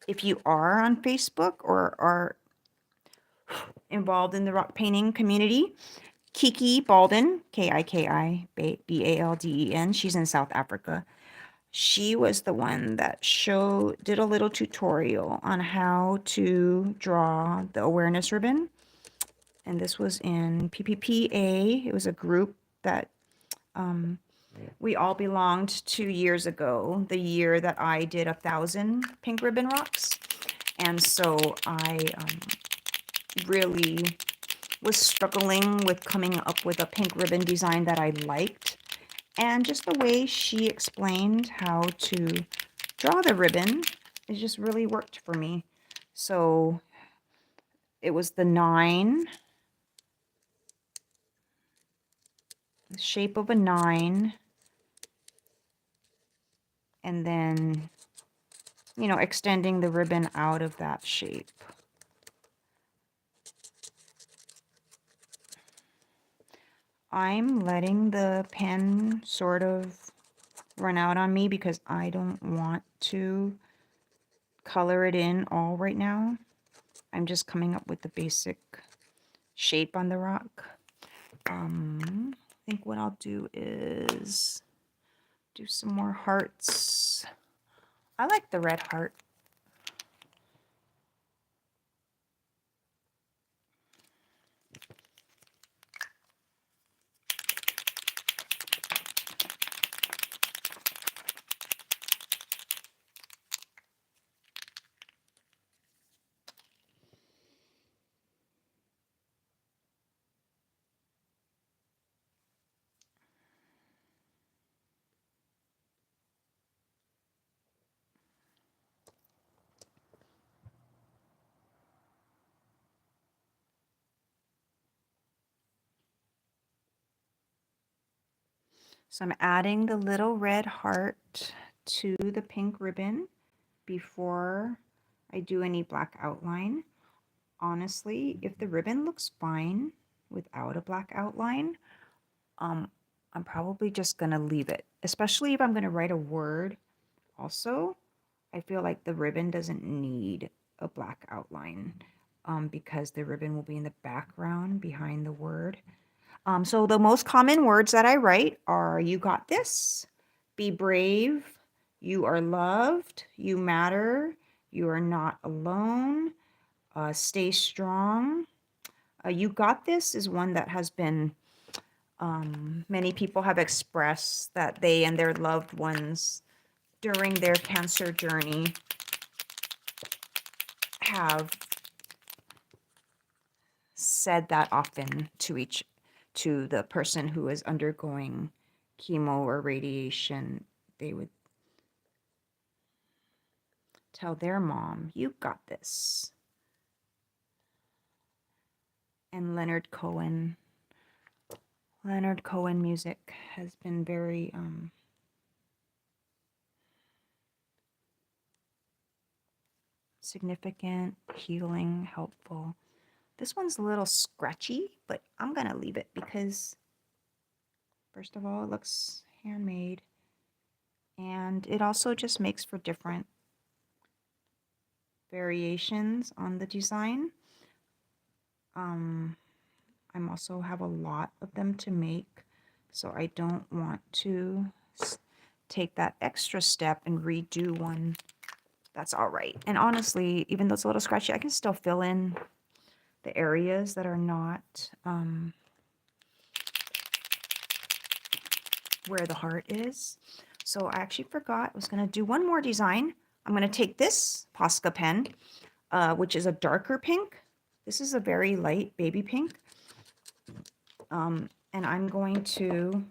if you are on Facebook or are involved in the rock painting community, Kiki Balden, Kikibalden, she's in South Africa. She was the one that did a little tutorial on how to draw the awareness ribbon. And this was in PPPA. It was a group that we all belonged 2 years ago, the year that I did 1,000 pink ribbon rocks. And so I really was struggling with coming up with a pink ribbon design that I liked. And just the way she explained how to draw the ribbon, it just really worked for me. So it was the 9, the shape of a 9, and then, you know, extending the ribbon out of that shape. I'm letting the pen sort of run out on me because I don't want to color it in all right now. I'm just coming up with the basic shape on the rock. I think what I'll do is do some more hearts. I like the red heart. So I'm adding the little red heart to the pink ribbon before I do any black outline. Honestly, if the ribbon looks fine without a black outline, I'm probably just gonna leave it, especially if I'm gonna write a word. Also, I feel like the ribbon doesn't need a black outline because the ribbon will be in the background behind the word. So the most common words that I write are "you got this," "be brave," "you are loved," "you matter," "you are not alone," "stay strong." "You got this" is one that has been, many people have expressed that they and their loved ones during their cancer journey have said that often to the person who is undergoing chemo or radiation. They would tell their mom, "You got this." And Leonard Cohen music has been very significant, healing, helpful. This one's a little scratchy, but I'm gonna leave it because first of all, it looks handmade, and it also just makes for different variations on the design. I'm also have a lot of them to make, so I don't want to take that extra step and redo one. That's all right. And honestly, even though it's a little scratchy, I can still fill in the areas that are not where the heart is. So I actually forgot I was going to do one more design. I'm going to take this Posca pen, which is a darker pink. This is a very light baby pink. And I'm going to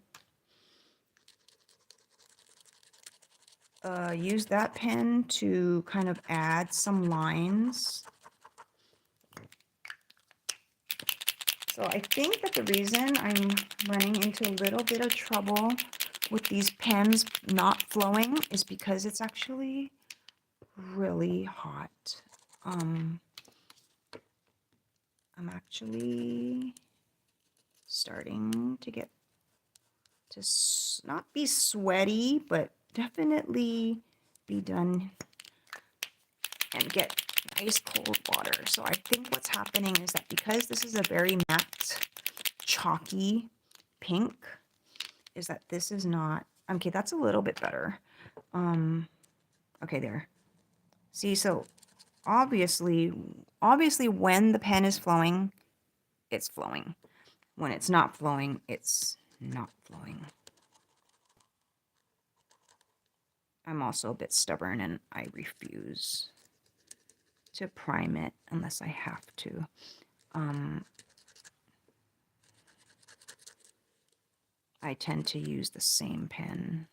use that pen to kind of add some lines. So I think that the reason I'm running into a little bit of trouble with these pens not flowing is because it's actually really hot. I'm actually starting to get to not be sweaty, but definitely be done and get ice cold water. So I think what's happening is that because this is a very matte, chalky pink, is that this is not, okay, that's a little bit better. Okay, there. See, so obviously when the pen is flowing, it's flowing. When it's not flowing, it's not flowing. I'm also a bit stubborn and I refuse to prime it unless I have to. I tend to use the same pen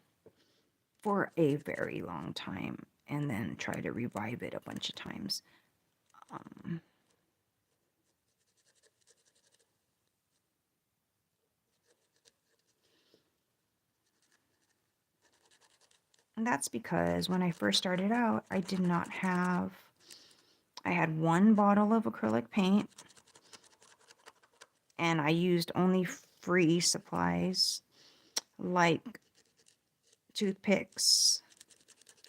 for a very long time and then try to revive it a bunch of times. And that's because when I first started out, I did not have, I had one bottle of acrylic paint and I used only free supplies like toothpicks,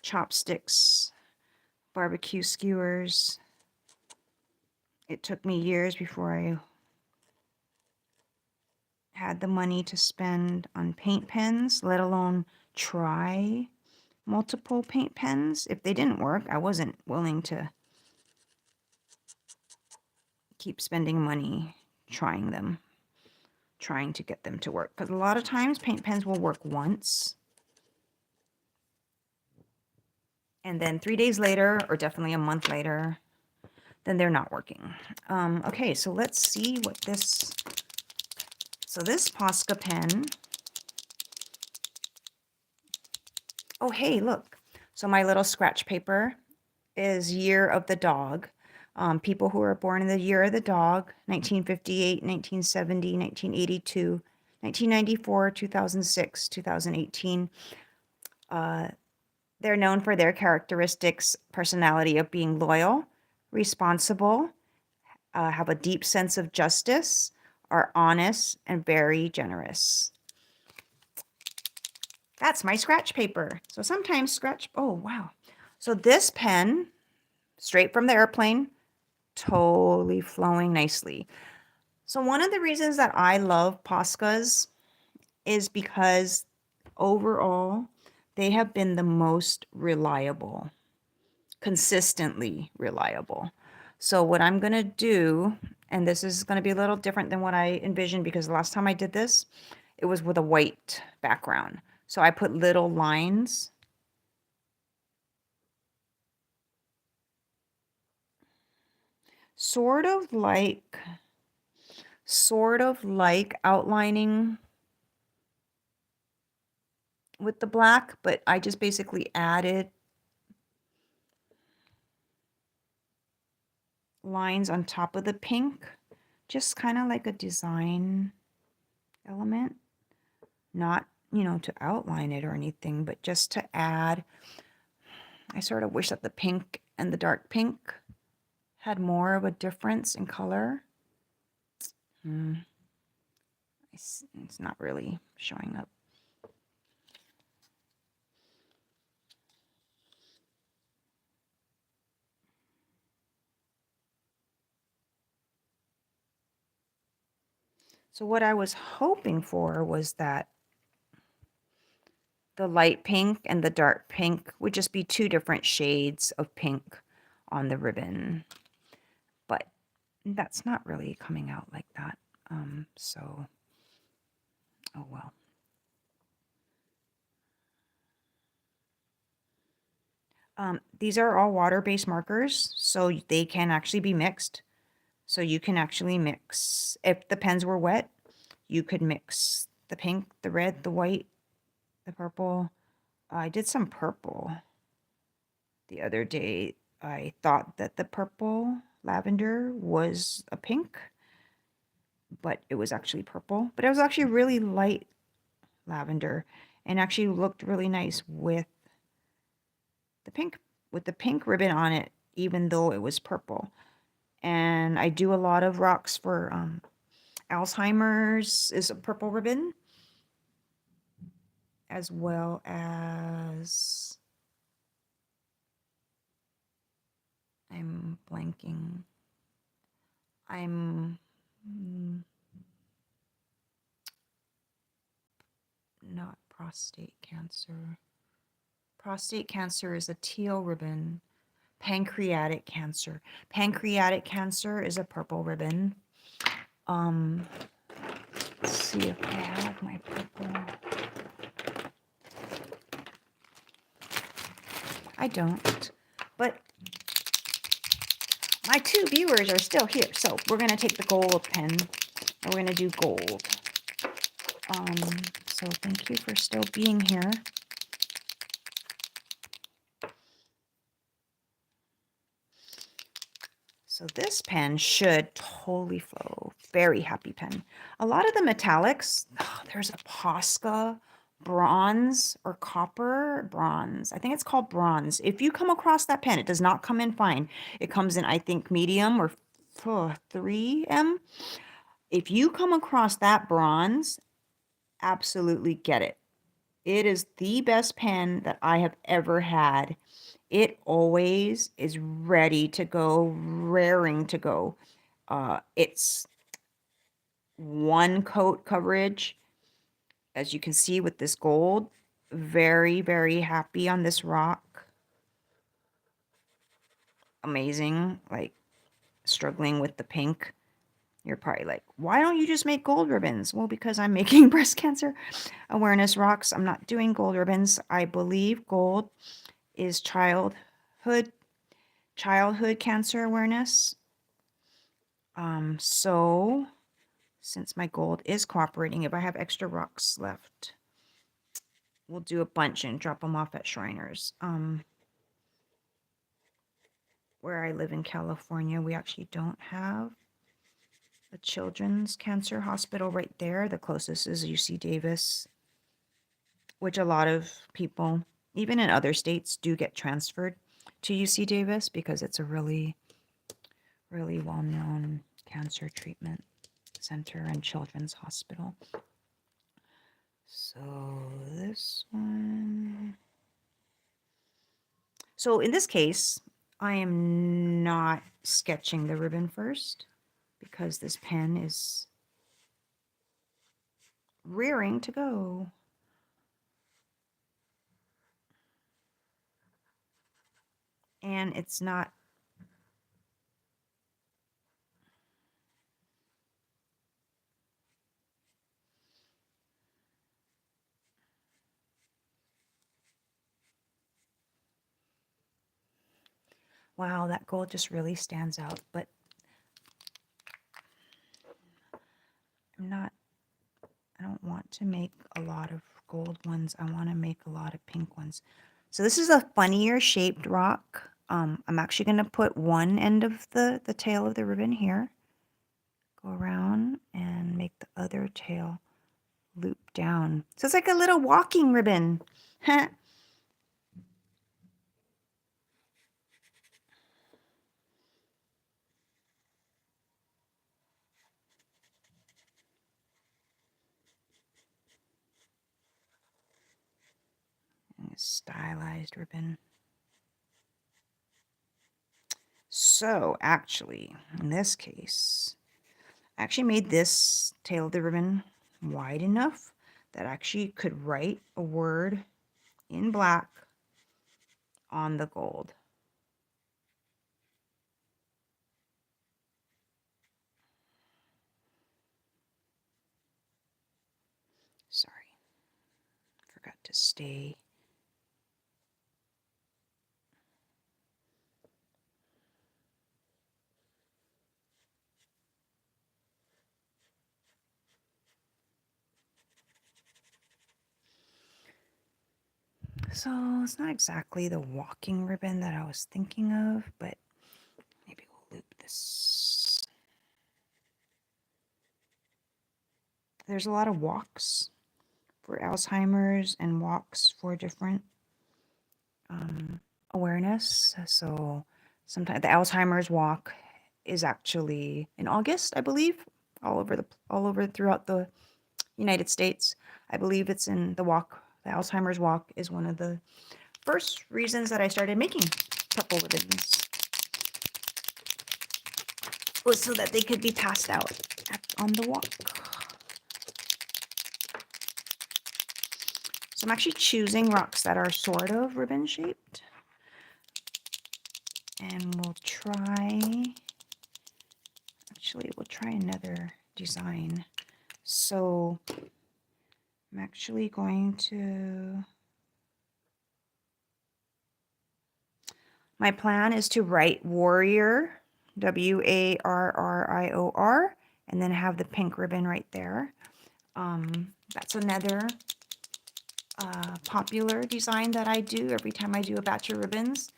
chopsticks, barbecue skewers. It took me years before I had the money to spend on paint pens, let alone try multiple paint pens. If they didn't work, I wasn't willing to keep spending money trying them, trying to get them to work. Because a lot of times paint pens will work once, and then 3 days later, or definitely a month later, then they're not working. Okay, so let's see what this, so this Posca pen, oh hey, look. So my little scratch paper is Year of the Dog. People who were born in the Year of the Dog, 1958, 1970, 1982, 1994, 2006, 2018. They're known for their characteristics, personality of being loyal, responsible, have a deep sense of justice, are honest, and very generous. That's my scratch paper. So sometimes oh wow. So this pen, straight from the airplane, totally flowing nicely. So one of the reasons that I love Poscas is because overall, they have been the most reliable, consistently reliable. So what I'm going to do, and this is going to be a little different than what I envisioned because the last time I did this, it was with a white background. So I put little lines. Sort of like outlining with the black, but I just basically added lines on top of the pink, just kind of like a design element, not, you know, to outline it or anything, but just to add. I sort of wish that the pink and the dark pink had more of a difference in color. It's not really showing up. So what I was hoping for was that the light pink and the dark pink would just be two different shades of pink on the ribbon. But that's not really coming out like that. So, oh well. These are all water-based markers, so they can actually be mixed. So you can actually mix. If the pens were wet, you could mix the pink, the red, the white, the purple. I did some purple the other day. I thought that the purple lavender was a pink, but it was actually purple. But it was actually really light lavender and actually looked really nice with the pink ribbon on it, even though it was purple. And I do a lot of rocks for Alzheimer's is a purple ribbon, as well as I'm blanking. I'm not prostate cancer. Prostate cancer is a teal ribbon. Pancreatic cancer. Pancreatic cancer is a purple ribbon. Let's see if I have my purple. I don't, but my two viewers are still here, so we're gonna take the gold pen and we're gonna do gold. So thank you for still being here. So this pen should totally flow. Very happy pen. A lot of the metallics, oh, there's a Posca bronze or copper, bronze. I think it's called bronze. If you come across that pen, it does not come in fine. It comes in, I think, medium or 3M. If you come across that bronze, absolutely get it. It is the best pen that I have ever had. It always is ready to go, raring to go. It's one coat coverage, as you can see with this gold. Very, very happy on this rock. Amazing. Like, struggling with the pink. You're probably like, why don't you just make gold ribbons? Well, because I'm making breast cancer awareness rocks. I'm not doing gold ribbons. I believe gold is childhood cancer awareness. So since my gold is cooperating, if I have extra rocks left, we'll do a bunch and drop them off at Shriners. Where I live in California, we actually don't have a children's cancer hospital right there. The closest is UC Davis, which a lot of people, even in other states, do get transferred to UC Davis because it's a really, really well-known cancer treatment center and children's hospital. So this one. So in this case, I am not sketching the ribbon first because this pen is rearing to go. And it's not. Wow, that gold just really stands out, but I don't want to make a lot of gold ones. I want to make a lot of pink ones. So this is a funnier shaped rock. I'm actually going to put one end of the tail of the ribbon here. Go around and make the other tail loop down. So it's like a little walking ribbon. Stylized ribbon. So actually, in this case, I actually made this tail of the ribbon wide enough that I actually could write a word in black on the gold. Sorry, forgot to stay. So it's not exactly the walking ribbon that I was thinking of, but maybe we'll loop this. There's a lot of walks for Alzheimer's and walks for different awareness. So sometimes the Alzheimer's walk is actually in August, I believe, all over throughout the United States. I believe it's in the walk. The Alzheimer's walk is one of the first reasons that I started making purple ribbons, was so that they could be passed out on the walk. So I'm actually choosing rocks that are sort of ribbon shaped. And we'll try another design. So I'm actually going to, my plan is to write warrior, WARRIOR, and then have the pink ribbon right there. That's another popular design that I do every time I do a batch of ribbons.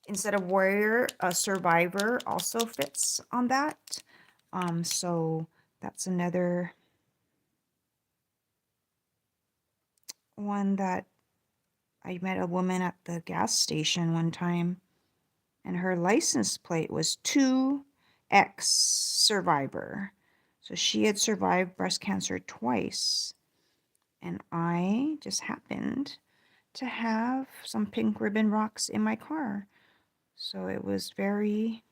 Instead of warrior, a survivor also fits on that. So that's another one that I met a woman at the gas station one time, and her license plate was 2X survivor. So she had survived breast cancer twice. And I just happened to have some pink ribbon rocks in my car. So it was very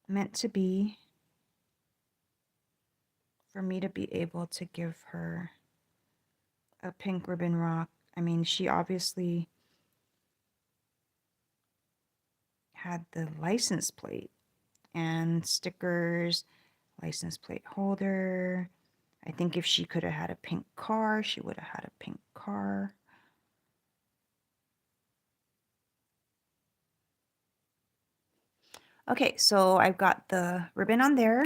meant to be for me to be able to give her a pink ribbon rock. I mean, she obviously had the license plate and stickers, license plate holder. I think if she could have had a pink car, she would have had a pink car. Okay, so I've got the ribbon on there.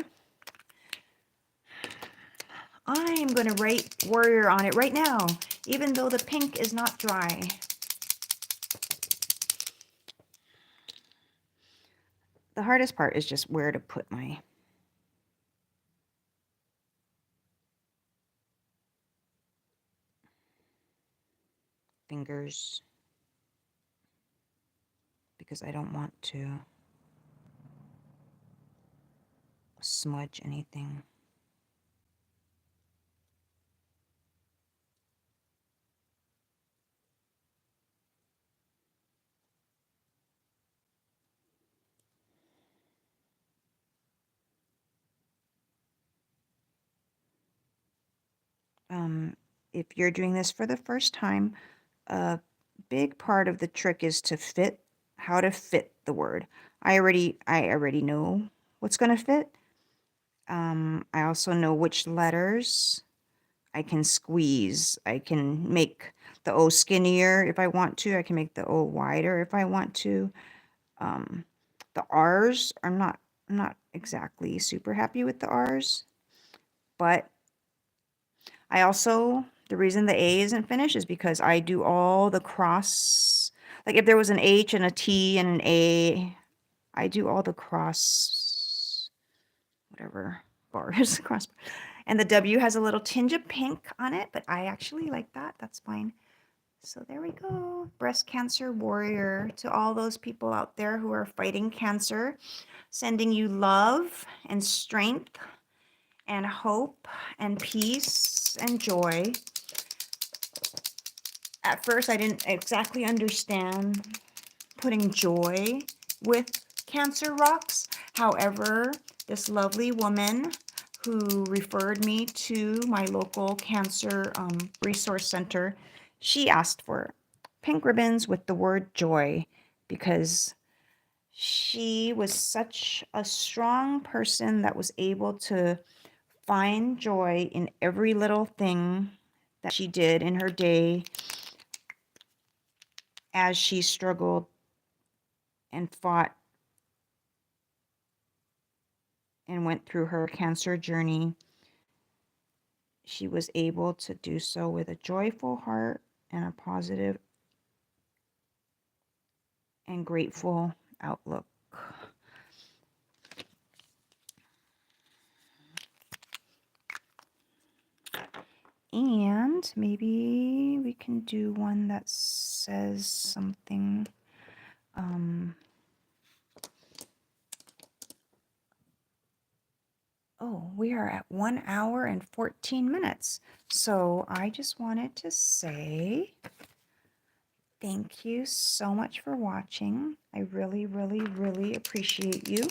I'm going to write warrior on it right now, even though the pink is not dry. The hardest part is just where to put my fingers, because I don't want to smudge anything. If you're doing this for the first time, a big part of the trick is to fit, how to fit the word. I already know what's going to fit. I also know which letters I can squeeze. I can make the O skinnier if I want to. I can make the O wider if I want to. The R's, I'm not exactly super happy with the R's, but I also, the reason the A isn't finished is because I do all the cross, like if there was an H and a T and an A, I do all the cross, whatever, bars, cross. And the W has a little tinge of pink on it, but I actually like that. That's fine. So there we go. Breast cancer warrior, to all those people out there who are fighting cancer, sending you love and strength and hope and peace and joy. At first, I didn't exactly understand putting joy with cancer rocks. However, this lovely woman who referred me to my local cancer resource center, she asked for pink ribbons with the word joy, because she was such a strong person that was able to find joy in every little thing that she did in her day as she struggled and fought and went through her cancer journey. She was able to do so with a joyful heart and a positive and grateful outlook. And maybe we can do one that says something. Oh, we are at 1 hour and 14 minutes. So I just wanted to say thank you so much for watching. I really, really, really appreciate you.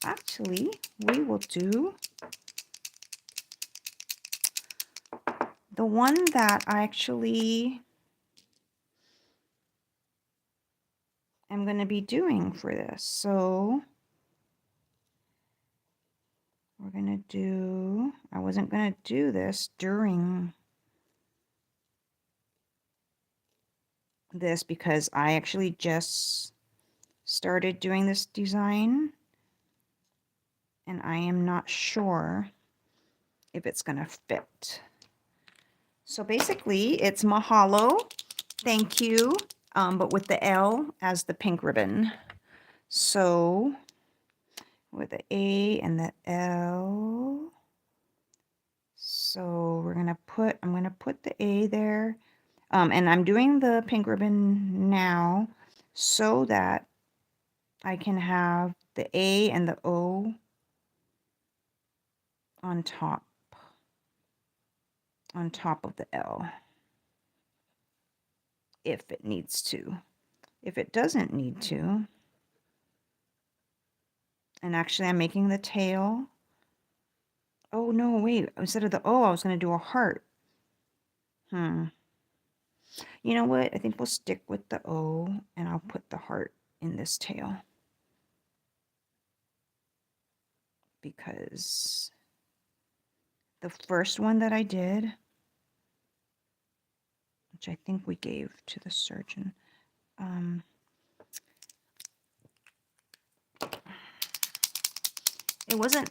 Actually, we will do the one that I actually am going to be doing for this. So we're going to do, I wasn't going to do this during this because I actually just started doing this design and I am not sure if it's going to fit. So basically it's mahalo, thank you, but with the L as the pink ribbon. So with the A and the L, So I'm gonna put the A there. And I'm doing the pink ribbon now so that I can have the A and the O on top of the L if it needs to. If it doesn't need to, and actually I'm making the tail. Oh no, wait, instead of the O, I was going to do a heart. You know what? I think we'll stick with the O and I'll put the heart in this tail. Because the first one that I did, which I think we gave to the surgeon, it wasn't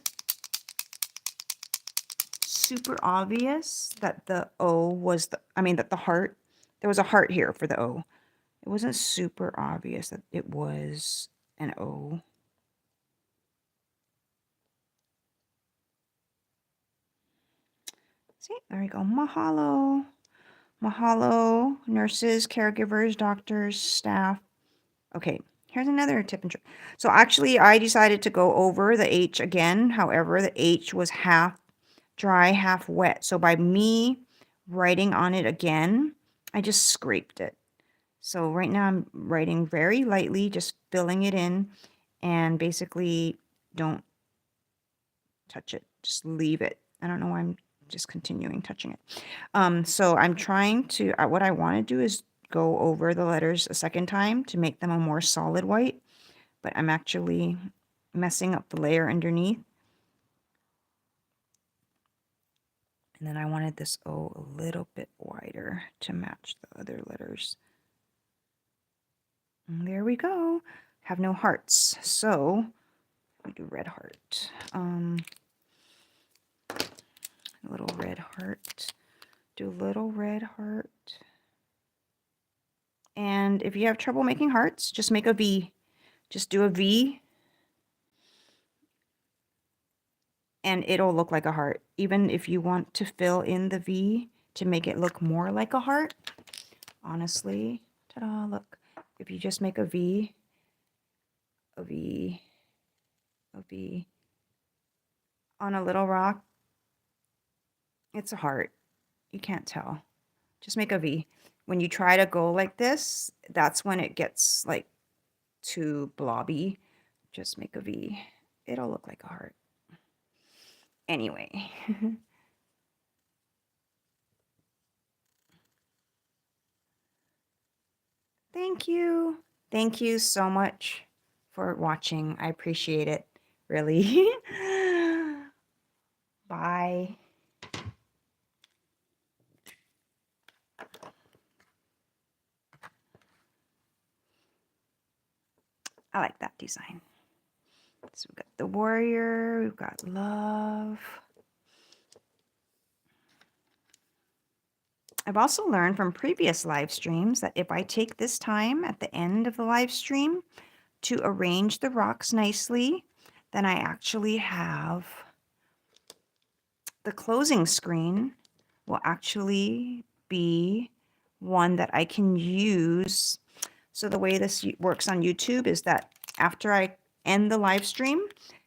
super obvious that the O was that the heart, there was a heart here for the O. It wasn't super obvious that it was an O. See, there we go. Mahalo. Mahalo, nurses, caregivers, doctors, staff. Okay, here's another tip and trick. So actually, I decided to go over the H again. However, the H was half dry, half wet. So by me writing on it again, I just scraped it. So right now I'm writing very lightly, just filling it in, and basically don't touch it. Just leave it. I don't know why I'm just continuing touching it. So I'm trying to, what I want to do is go over the letters a second time to make them a more solid white, but I'm actually messing up the layer underneath. And then I wanted this O a little bit wider to match the other letters. And there we go. Have no hearts. So we do red heart. A little red heart. Do a little red heart. And if you have trouble making hearts, just make a V. Just do a V. And it'll look like a heart. Even if you want to fill in the V to make it look more like a heart, honestly, ta-da, look. If you just make a V, a V, a V on a little rock, it's a heart. You can't tell. Just make a V. When you try to go like this, that's when it gets like too blobby. Just make a V. It'll look like a heart. Anyway. Thank you. Thank you so much for watching. I appreciate it, really. Bye. I like that design. So we've got the warrior, we've got love. I've also learned from previous live streams that if I take this time at the end of the live stream to arrange the rocks nicely, then I actually have the closing screen will actually be one that I can use. So the way this works on YouTube is that after I end the live stream,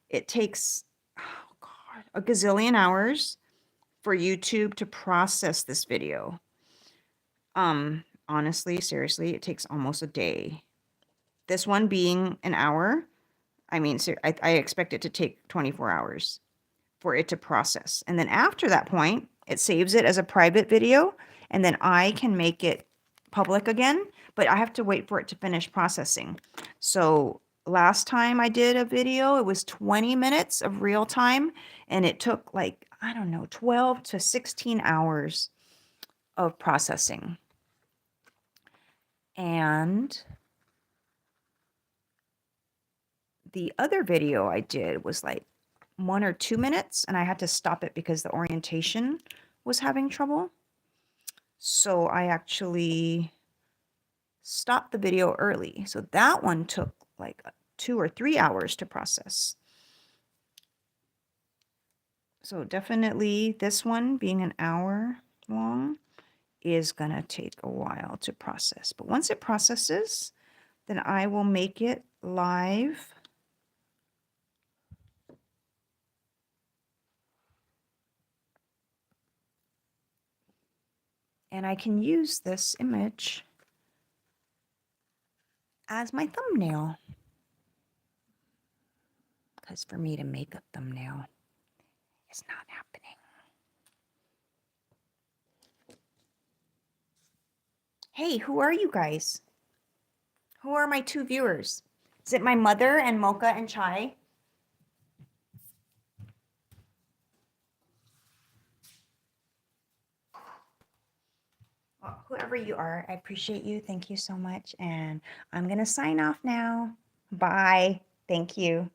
it takes a gazillion hours for YouTube to process this video. Honestly, seriously, it takes almost a day. This one being an hour, I mean, I expect it to take 24 hours for it to process. And then after that point, it saves it as a private video, and then I can make it public again, but I have to wait for it to finish processing. So last time I did a video, it was 20 minutes of real time, and it took like, I don't know, 12 to 16 hours of processing. And the other video I did was like 1 or 2 minutes, and I had to stop it because the orientation was having trouble. So I actually stopped the video early. So that one took like 2 or 3 hours to process. So definitely this one being an hour long is gonna take a while to process. But once it processes, then I will make it live. And I can use this image as my thumbnail. Because for me to make a thumbnail is not happening. Hey, who are you guys? Who are my two viewers? Is it my mother and Mocha and Chai? Well, whoever you are, I appreciate you. Thank you so much. And I'm going to sign off now. Bye. Thank you.